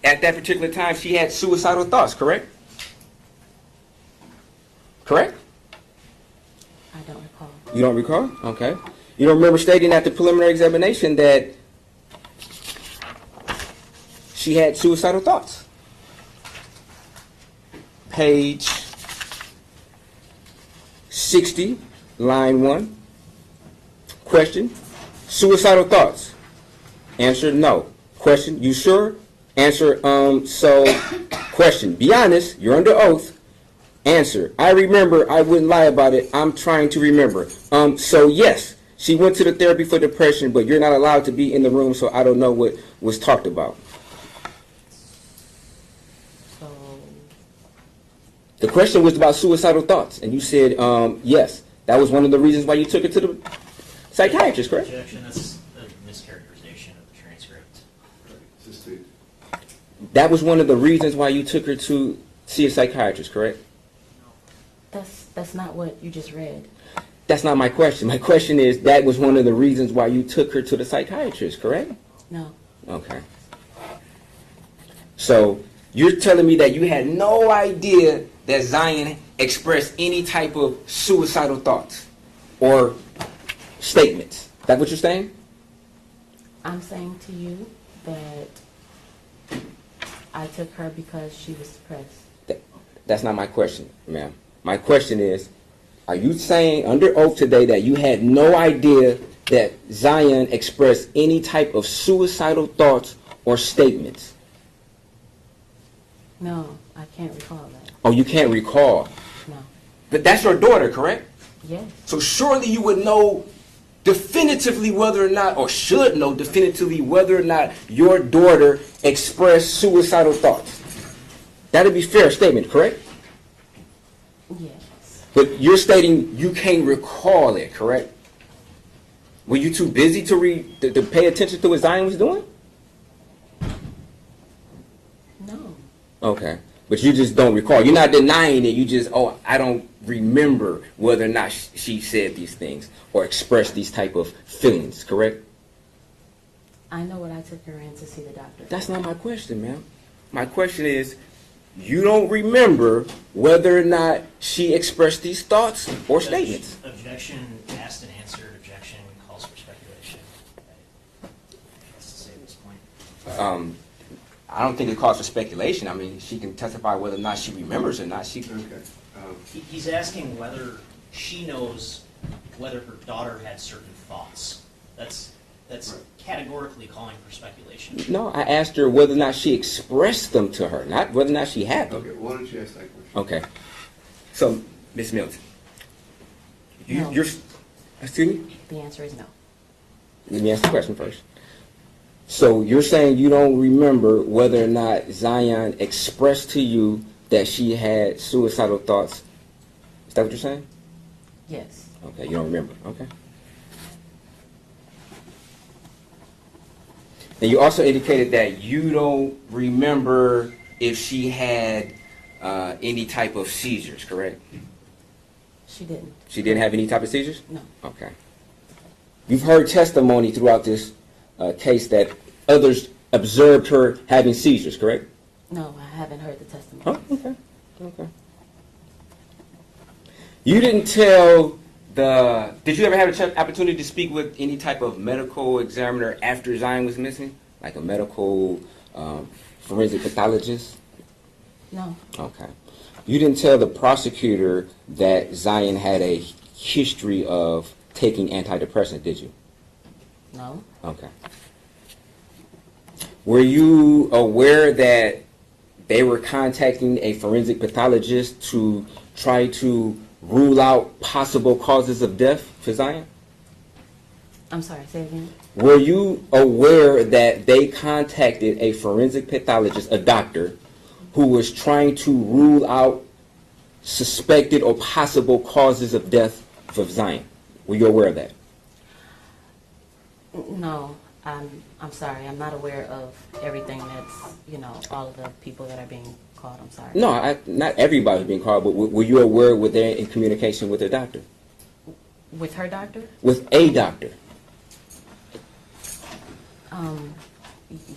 at that particular time she had suicidal thoughts, correct? Correct? I don't recall. You don't recall? Okay. You don't remember stating at the preliminary examination that she had suicidal thoughts? Page 60, line 1. Question, suicidal thoughts. Answer, no. Question, you sure? Answer, so, question, be honest, you're under oath. Answer, I remember, I wouldn't lie about it, I'm trying to remember. So yes, she went to the therapy for depression, but you're not allowed to be in the room, so I don't know what was talked about. So, The question was about suicidal thoughts, and you said, yes. That was one of the reasons why you took it to the psychiatrist, correct? Objection, that's a mischaracterization of the transcript. Right, just state. That was one of the reasons why you took her to see a psychiatrist, correct? that's not what you just read. That's not my question. My question is, that was one of the reasons why you took her to the psychiatrist, correct? No. Okay. So, you're telling me that you had no idea that Zion expressed any type of suicidal thoughts or statements. Is that what you're saying? I'm saying to you that I took her because she was depressed. That's not my question, ma'am. My question is, are you saying under oath today that you had no idea that Zion expressed any type of suicidal thoughts or statements? No, I can't recall that. Oh, you can't recall. No. But that's your daughter, correct? Yes. So surely you would know definitively whether or not, or should know definitively whether or not your daughter expressed suicidal thoughts. That'd be a fair statement, correct? Yes. But you're stating you can't recall it, correct? Were you too busy to pay attention to what Zion was doing? No. Okay. But you just don't recall. You're not denying it. You just, I don't remember whether or not she said these things or expressed these type of feelings, correct? I know what I took her in to see the doctor. That's not my question, ma'am. My question is, you don't remember whether or not she expressed these thoughts or statements. Objection asked and answered. Objection calls for speculation. That's to say at this point. I don't think it calls for speculation. I mean, she can testify whether or not she remembers or not. Okay. He's asking whether she knows whether her daughter had certain thoughts. That's Right. categorically calling for speculation. No, I asked her whether or not she expressed them to her, not whether or not she had them. Okay, why don't you ask that question? Okay. So, Ms. Milton, No. you're, excuse me? The answer is no. Let me ask the question first. So you're saying you don't remember whether or not Zion expressed to you that she had suicidal thoughts. Is that what you're saying? Yes. Okay, you don't remember. Okay. And you also indicated that you don't remember if she had any type of seizures, correct? She didn't. She didn't have any type of seizures? No. Okay. You've heard testimony throughout this case that others observed her having seizures, correct? No, I haven't heard the testimony. Oh, okay. Okay. You didn't tell did you ever have an opportunity to speak with any type of medical examiner after Zion was missing? Like a medical forensic pathologist? No. Okay. You didn't tell the prosecutor that Zion had a history of taking antidepressants, did you? No. Okay. Were you aware that they were contacting a forensic pathologist to try to rule out possible causes of death for Zion? I'm sorry, say it again. Were you aware that they contacted a forensic pathologist, a doctor, who was trying to rule out suspected or possible causes of death for Zion? Were you aware of that? No. I'm sorry. I'm not aware of everything that's, all of the people that are being called. I'm sorry. No, not everybody's being called, but were you aware were they in communication with their doctor? With her doctor? With a doctor?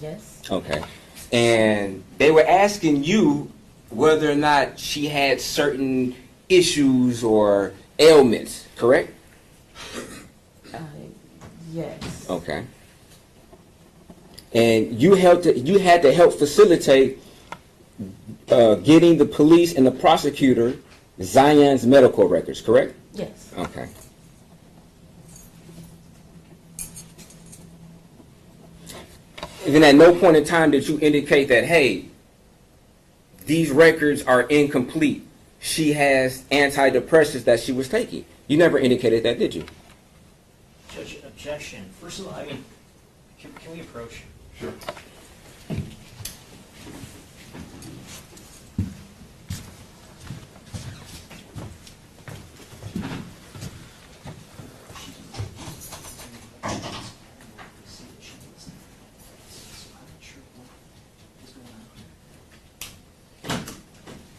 Yes. Okay. and they were asking you whether or not she had certain issues or ailments, correct? Yes. Okay. And you had to help facilitate getting the police and the prosecutor Zion's medical records, correct? Yes. Okay. And then at no point in time did you indicate that, hey, these records are incomplete. She has antidepressants that she was taking. You never indicated that, did you? Judge, objection. First of all, I mean, can we approach? Sure.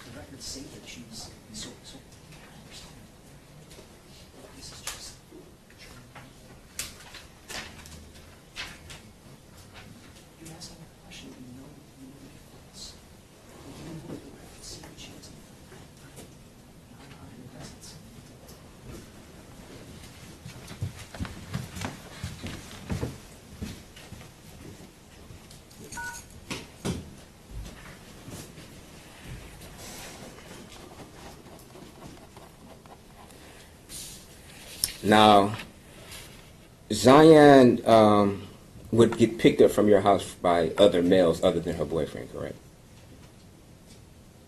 The records say that she's so. I understand. This is just. You're asking a question you know it's. The records say that she has antidepressants. Now, Zion would get picked up from your house by other males other than her boyfriend, correct?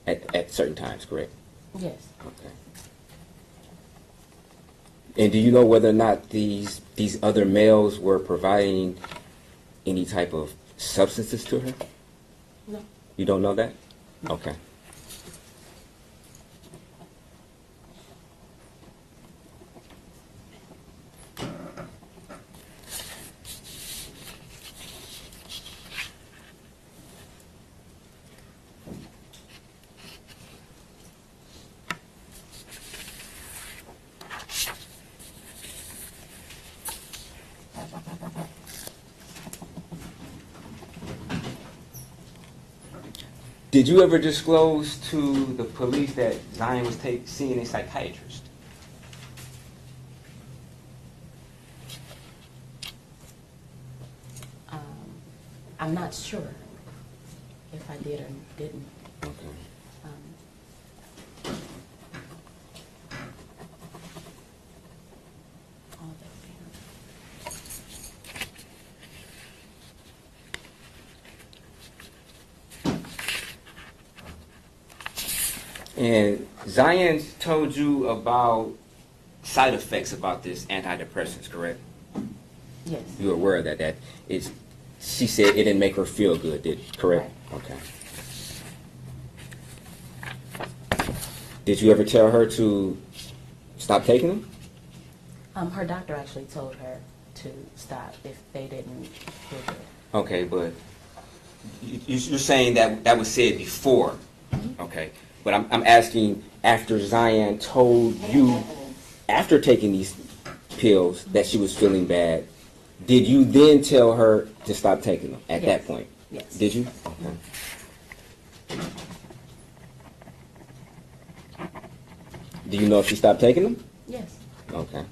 At certain times, correct? Yes. Okay. And do you know whether or not these other males were providing any type of substances to her? No. You don't know that? Okay. Did you ever disclose to the police that Zion was seeing a psychiatrist? I'm not sure if I did or didn't. Okay. All that And Zion told you about side effects about this antidepressants, correct? Yes. You were aware of that she said it didn't make her feel good, correct? Right. Okay. Did you ever tell her to stop taking them? Her doctor actually told her to stop if they didn't feel good. Okay, but you're saying that was said before. Okay. But I'm asking, after Zion told you, after taking these pills, that she was feeling bad, did you then tell her to stop taking them at that point? Yes. Did you? Okay. Do you know if she stopped taking them? Yes. Okay.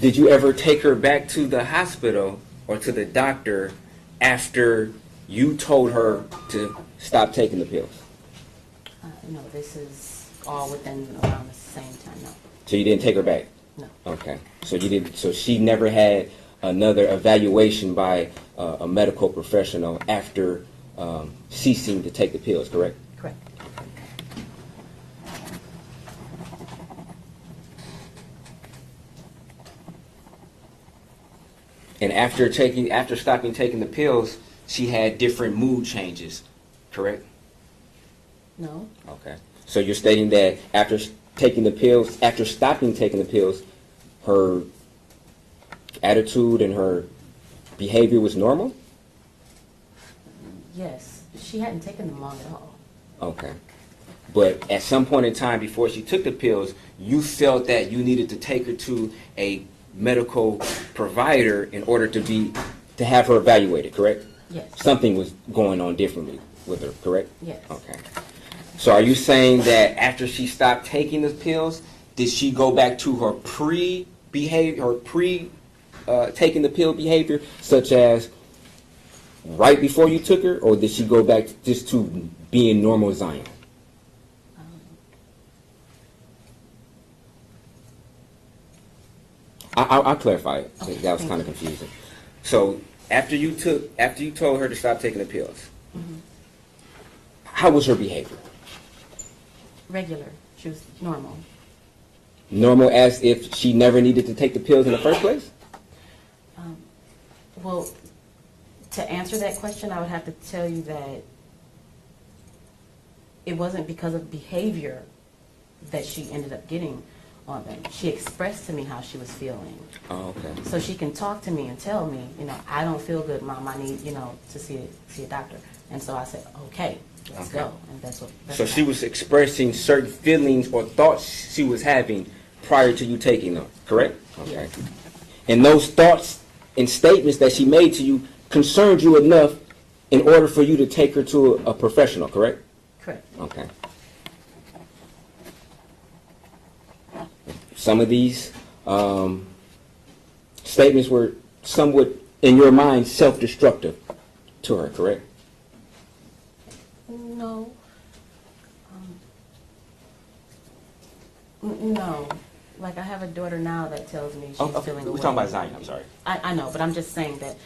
Did you ever take her back to the hospital or to the doctor after you told her to stop taking the pills? No, this is all within around the same time. No. So you didn't take her back? No. Okay. So you didn't. So she never had another evaluation by a medical professional after ceasing to take the pills, correct? Correct. And after stopping taking the pills, she had different mood changes, correct? No. Okay. So you're stating that after taking the pills, after stopping taking the pills, her attitude and her behavior was normal? Yes. She hadn't taken them long at all. Okay. But at some point in time before she took the pills, you felt that you needed to take her to a medical provider in order to have her evaluated, correct? Yes. Something was going on differently with her, correct? Yes. Okay. So are you saying that after she stopped taking the pills, did she go back to her pre-behavior or taking the pill behavior, such as right before you took her, or did she go back just to being normal Zion? I'll clarify it. Okay, That was thank kind of you. confusing. So after you told her to stop taking the pills, how was her behavior? Regular. She was normal. Normal, as if she never needed to take the pills in the first place? Well, to answer that question, I would have to tell you that it wasn't because of behavior that she ended up getting on them. She expressed to me how she was feeling. Oh, okay. So she can talk to me and tell me, I don't feel good, Mom. I need, to see a doctor. And so I said, okay, let's Okay. go. And that's what So she was expressing certain feelings or thoughts she was having prior to you taking them, correct? Okay. Yes. And those thoughts and statements that she made to you concerned you enough in order for you to take her to a professional, correct? Correct. Okay. Some of these statements were somewhat, in your mind, self-destructive to her, correct? No. No. Like, I have a daughter now that tells me she's feeling we're away. talking about Zion, I'm sorry. I know, but I'm just saying that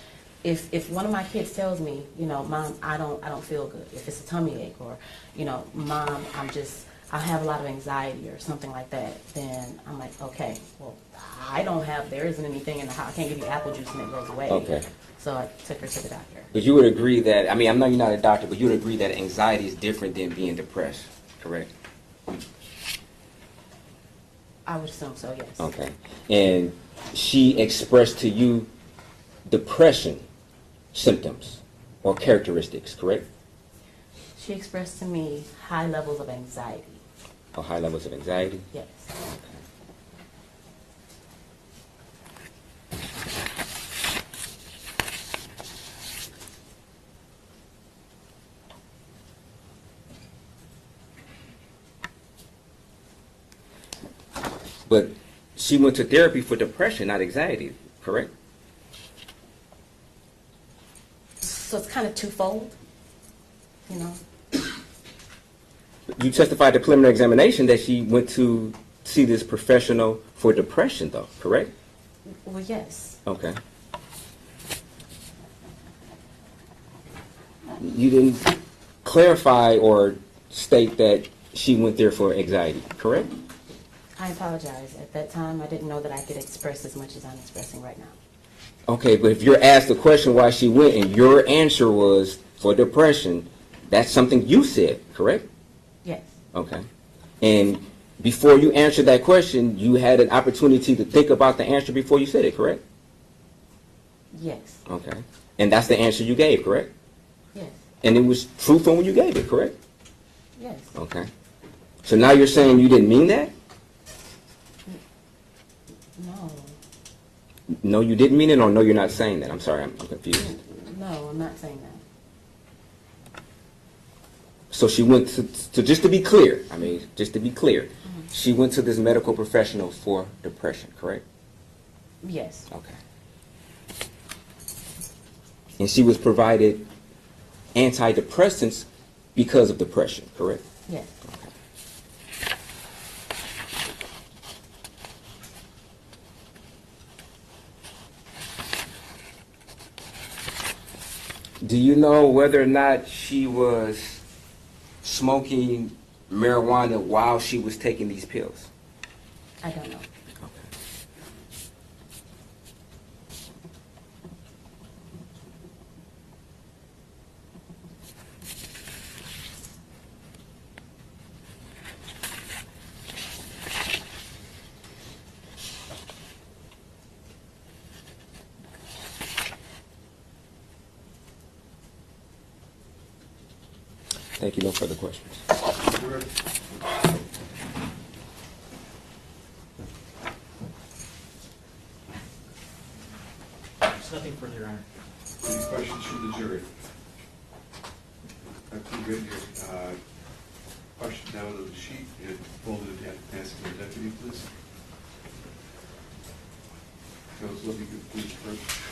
if one of my kids tells me, Mom, I don't feel good, if it's a tummy ache, or, Mom, I have a lot of anxiety or something like that, then I'm like, okay, well, there isn't anything in the house. I can't give you apple juice and it goes away. Okay. So I took her to the doctor. But you would agree that, I know you're not a doctor, but you would agree that anxiety is different than being depressed, correct? I would assume so, yes. Okay. And she expressed to you depression symptoms or characteristics, correct? She expressed to me high levels of anxiety. Or high levels of anxiety? Yes. But she went to therapy for depression, not anxiety, correct? So it's kind of twofold, You testified at preliminary examination that she went to see this professional for depression, though, correct? Well, yes. Okay. You didn't clarify or state that she went there for anxiety, correct? I apologize. At that time, I didn't know that I could express as much as I'm expressing right now. Okay, but if you're asked the question why she went and your answer was for depression, that's something you said, correct? Yes. Okay. And before you answered that question, you had an opportunity to think about the answer before you said it, correct? Yes. Okay. And that's the answer you gave, correct? Yes. And it was truthful when you gave it, correct? Yes. Okay. So now you're saying you didn't mean that? No. No, you didn't mean it, or no, you're not saying that? I'm sorry, I'm confused. No, I'm not saying that. So she went to just to be clear, she went to this medical professional for depression, correct? Yes. Okay. And she was provided antidepressants because of depression, correct? Yes. Do you know whether or not she was smoking marijuana while she was taking these pills? I don't know. Thank you. No further questions. There's nothing further, Your Honor. Please questions from the jury? I've written your question down on the sheet and folded it and pass it to the deputy, please. Counsel, if you could please first.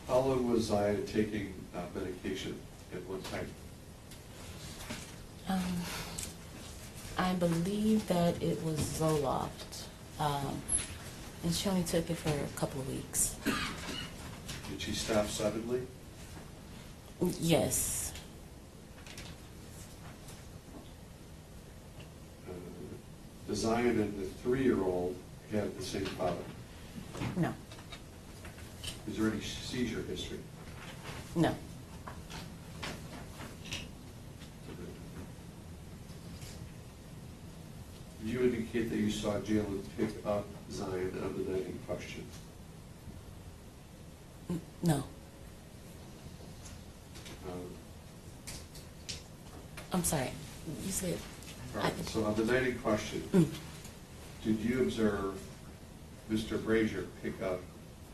How long was I taking medication at one time? I believe that it was Zoloft, and she only took it for a couple of weeks. Did she stop suddenly? Yes. The Zion and the 3-year-old had the same father. No. Is there any seizure history? No. Did you indicate that you saw Jaylin pick up Zion on the night in question? No. Um, I'm sorry. You said. All right, so on the night in question, did you observe Mr. Brazier pick up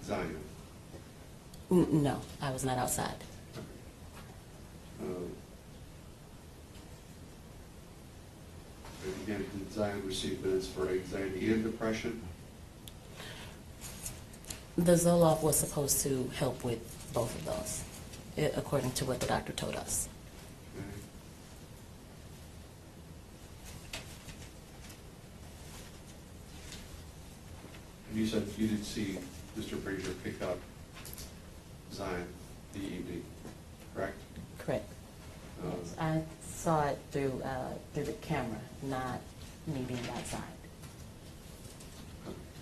Zion? No, I was not outside. And again, did Zion receive meds for anxiety and depression? The Zoloft was supposed to help with both of those, according to what the doctor told us. Okay. And you said you did see Mr. Brazier pick up Zion the evening, correct? Correct. Yes, I saw it through the camera, not me being outside.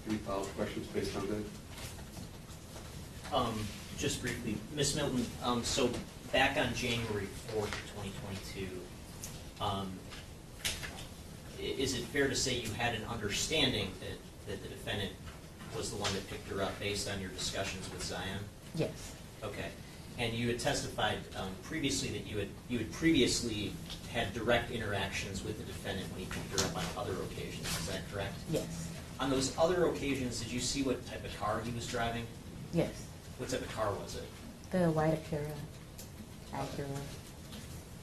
Any follow-up questions based on that? Just briefly, Ms. Milton, so back on January 4th, 2022, is it fair to say you had an understanding that the defendant was the one that picked her up based on your discussions with Zion? Yes. Okay. And you had testified previously that you had previously had direct interactions with the defendant when he picked her up on other occasions. Is that correct? Yes. On those other occasions, did you see what type of car he was driving? Yes. What type of car was it? The white Acura.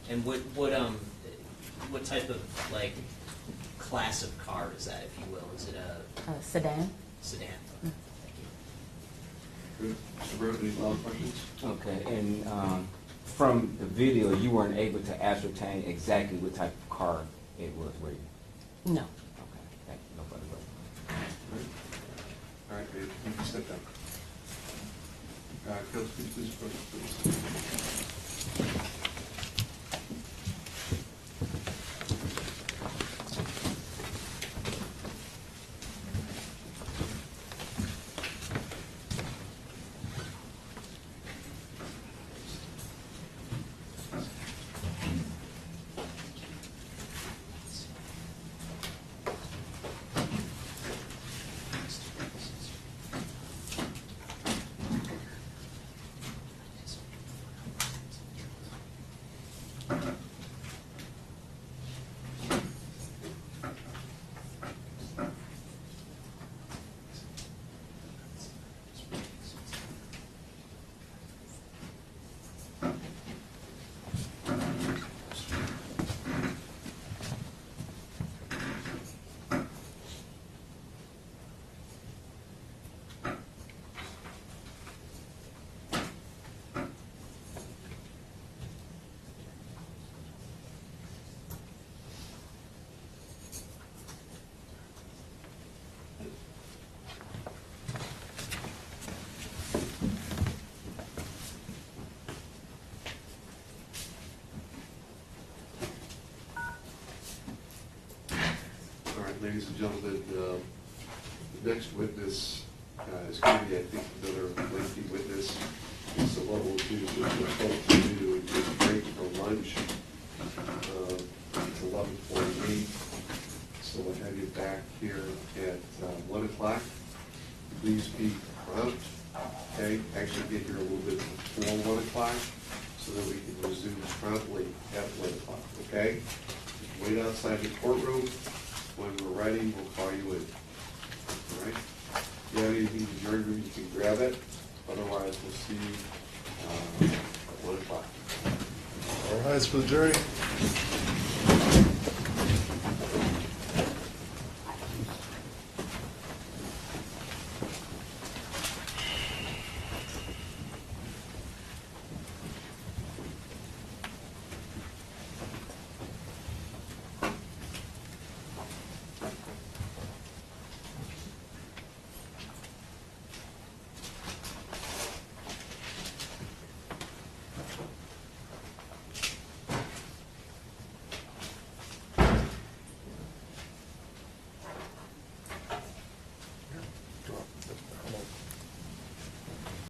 And what type of like class of car is that, if you will? Is it a Sedan. sedan? Mm. Thank you. Good. Mr. Burrow, any follow-up questions? Okay, and from the video, you weren't able to ascertain exactly what type of car it was, were you? No. Okay, thank you. No further questions. All right, man, you can step down. Counsel, please approach, please. All right, ladies and gentlemen, the next witness is going to be, I think, another lengthy witness. So what we'll do is we'll do a break for lunch. It's 11:48, so we'll have you back here at 1 o'clock. Please be prompt, okay? Actually get here a little bit before 1 o'clock so that we can resume promptly at 1 o'clock, okay? Wait outside the courtroom. When we're ready, we'll call you in. All right? If you have anything in your room, you can grab it. Otherwise, we'll see you at 1 o'clock. All rise for the jury.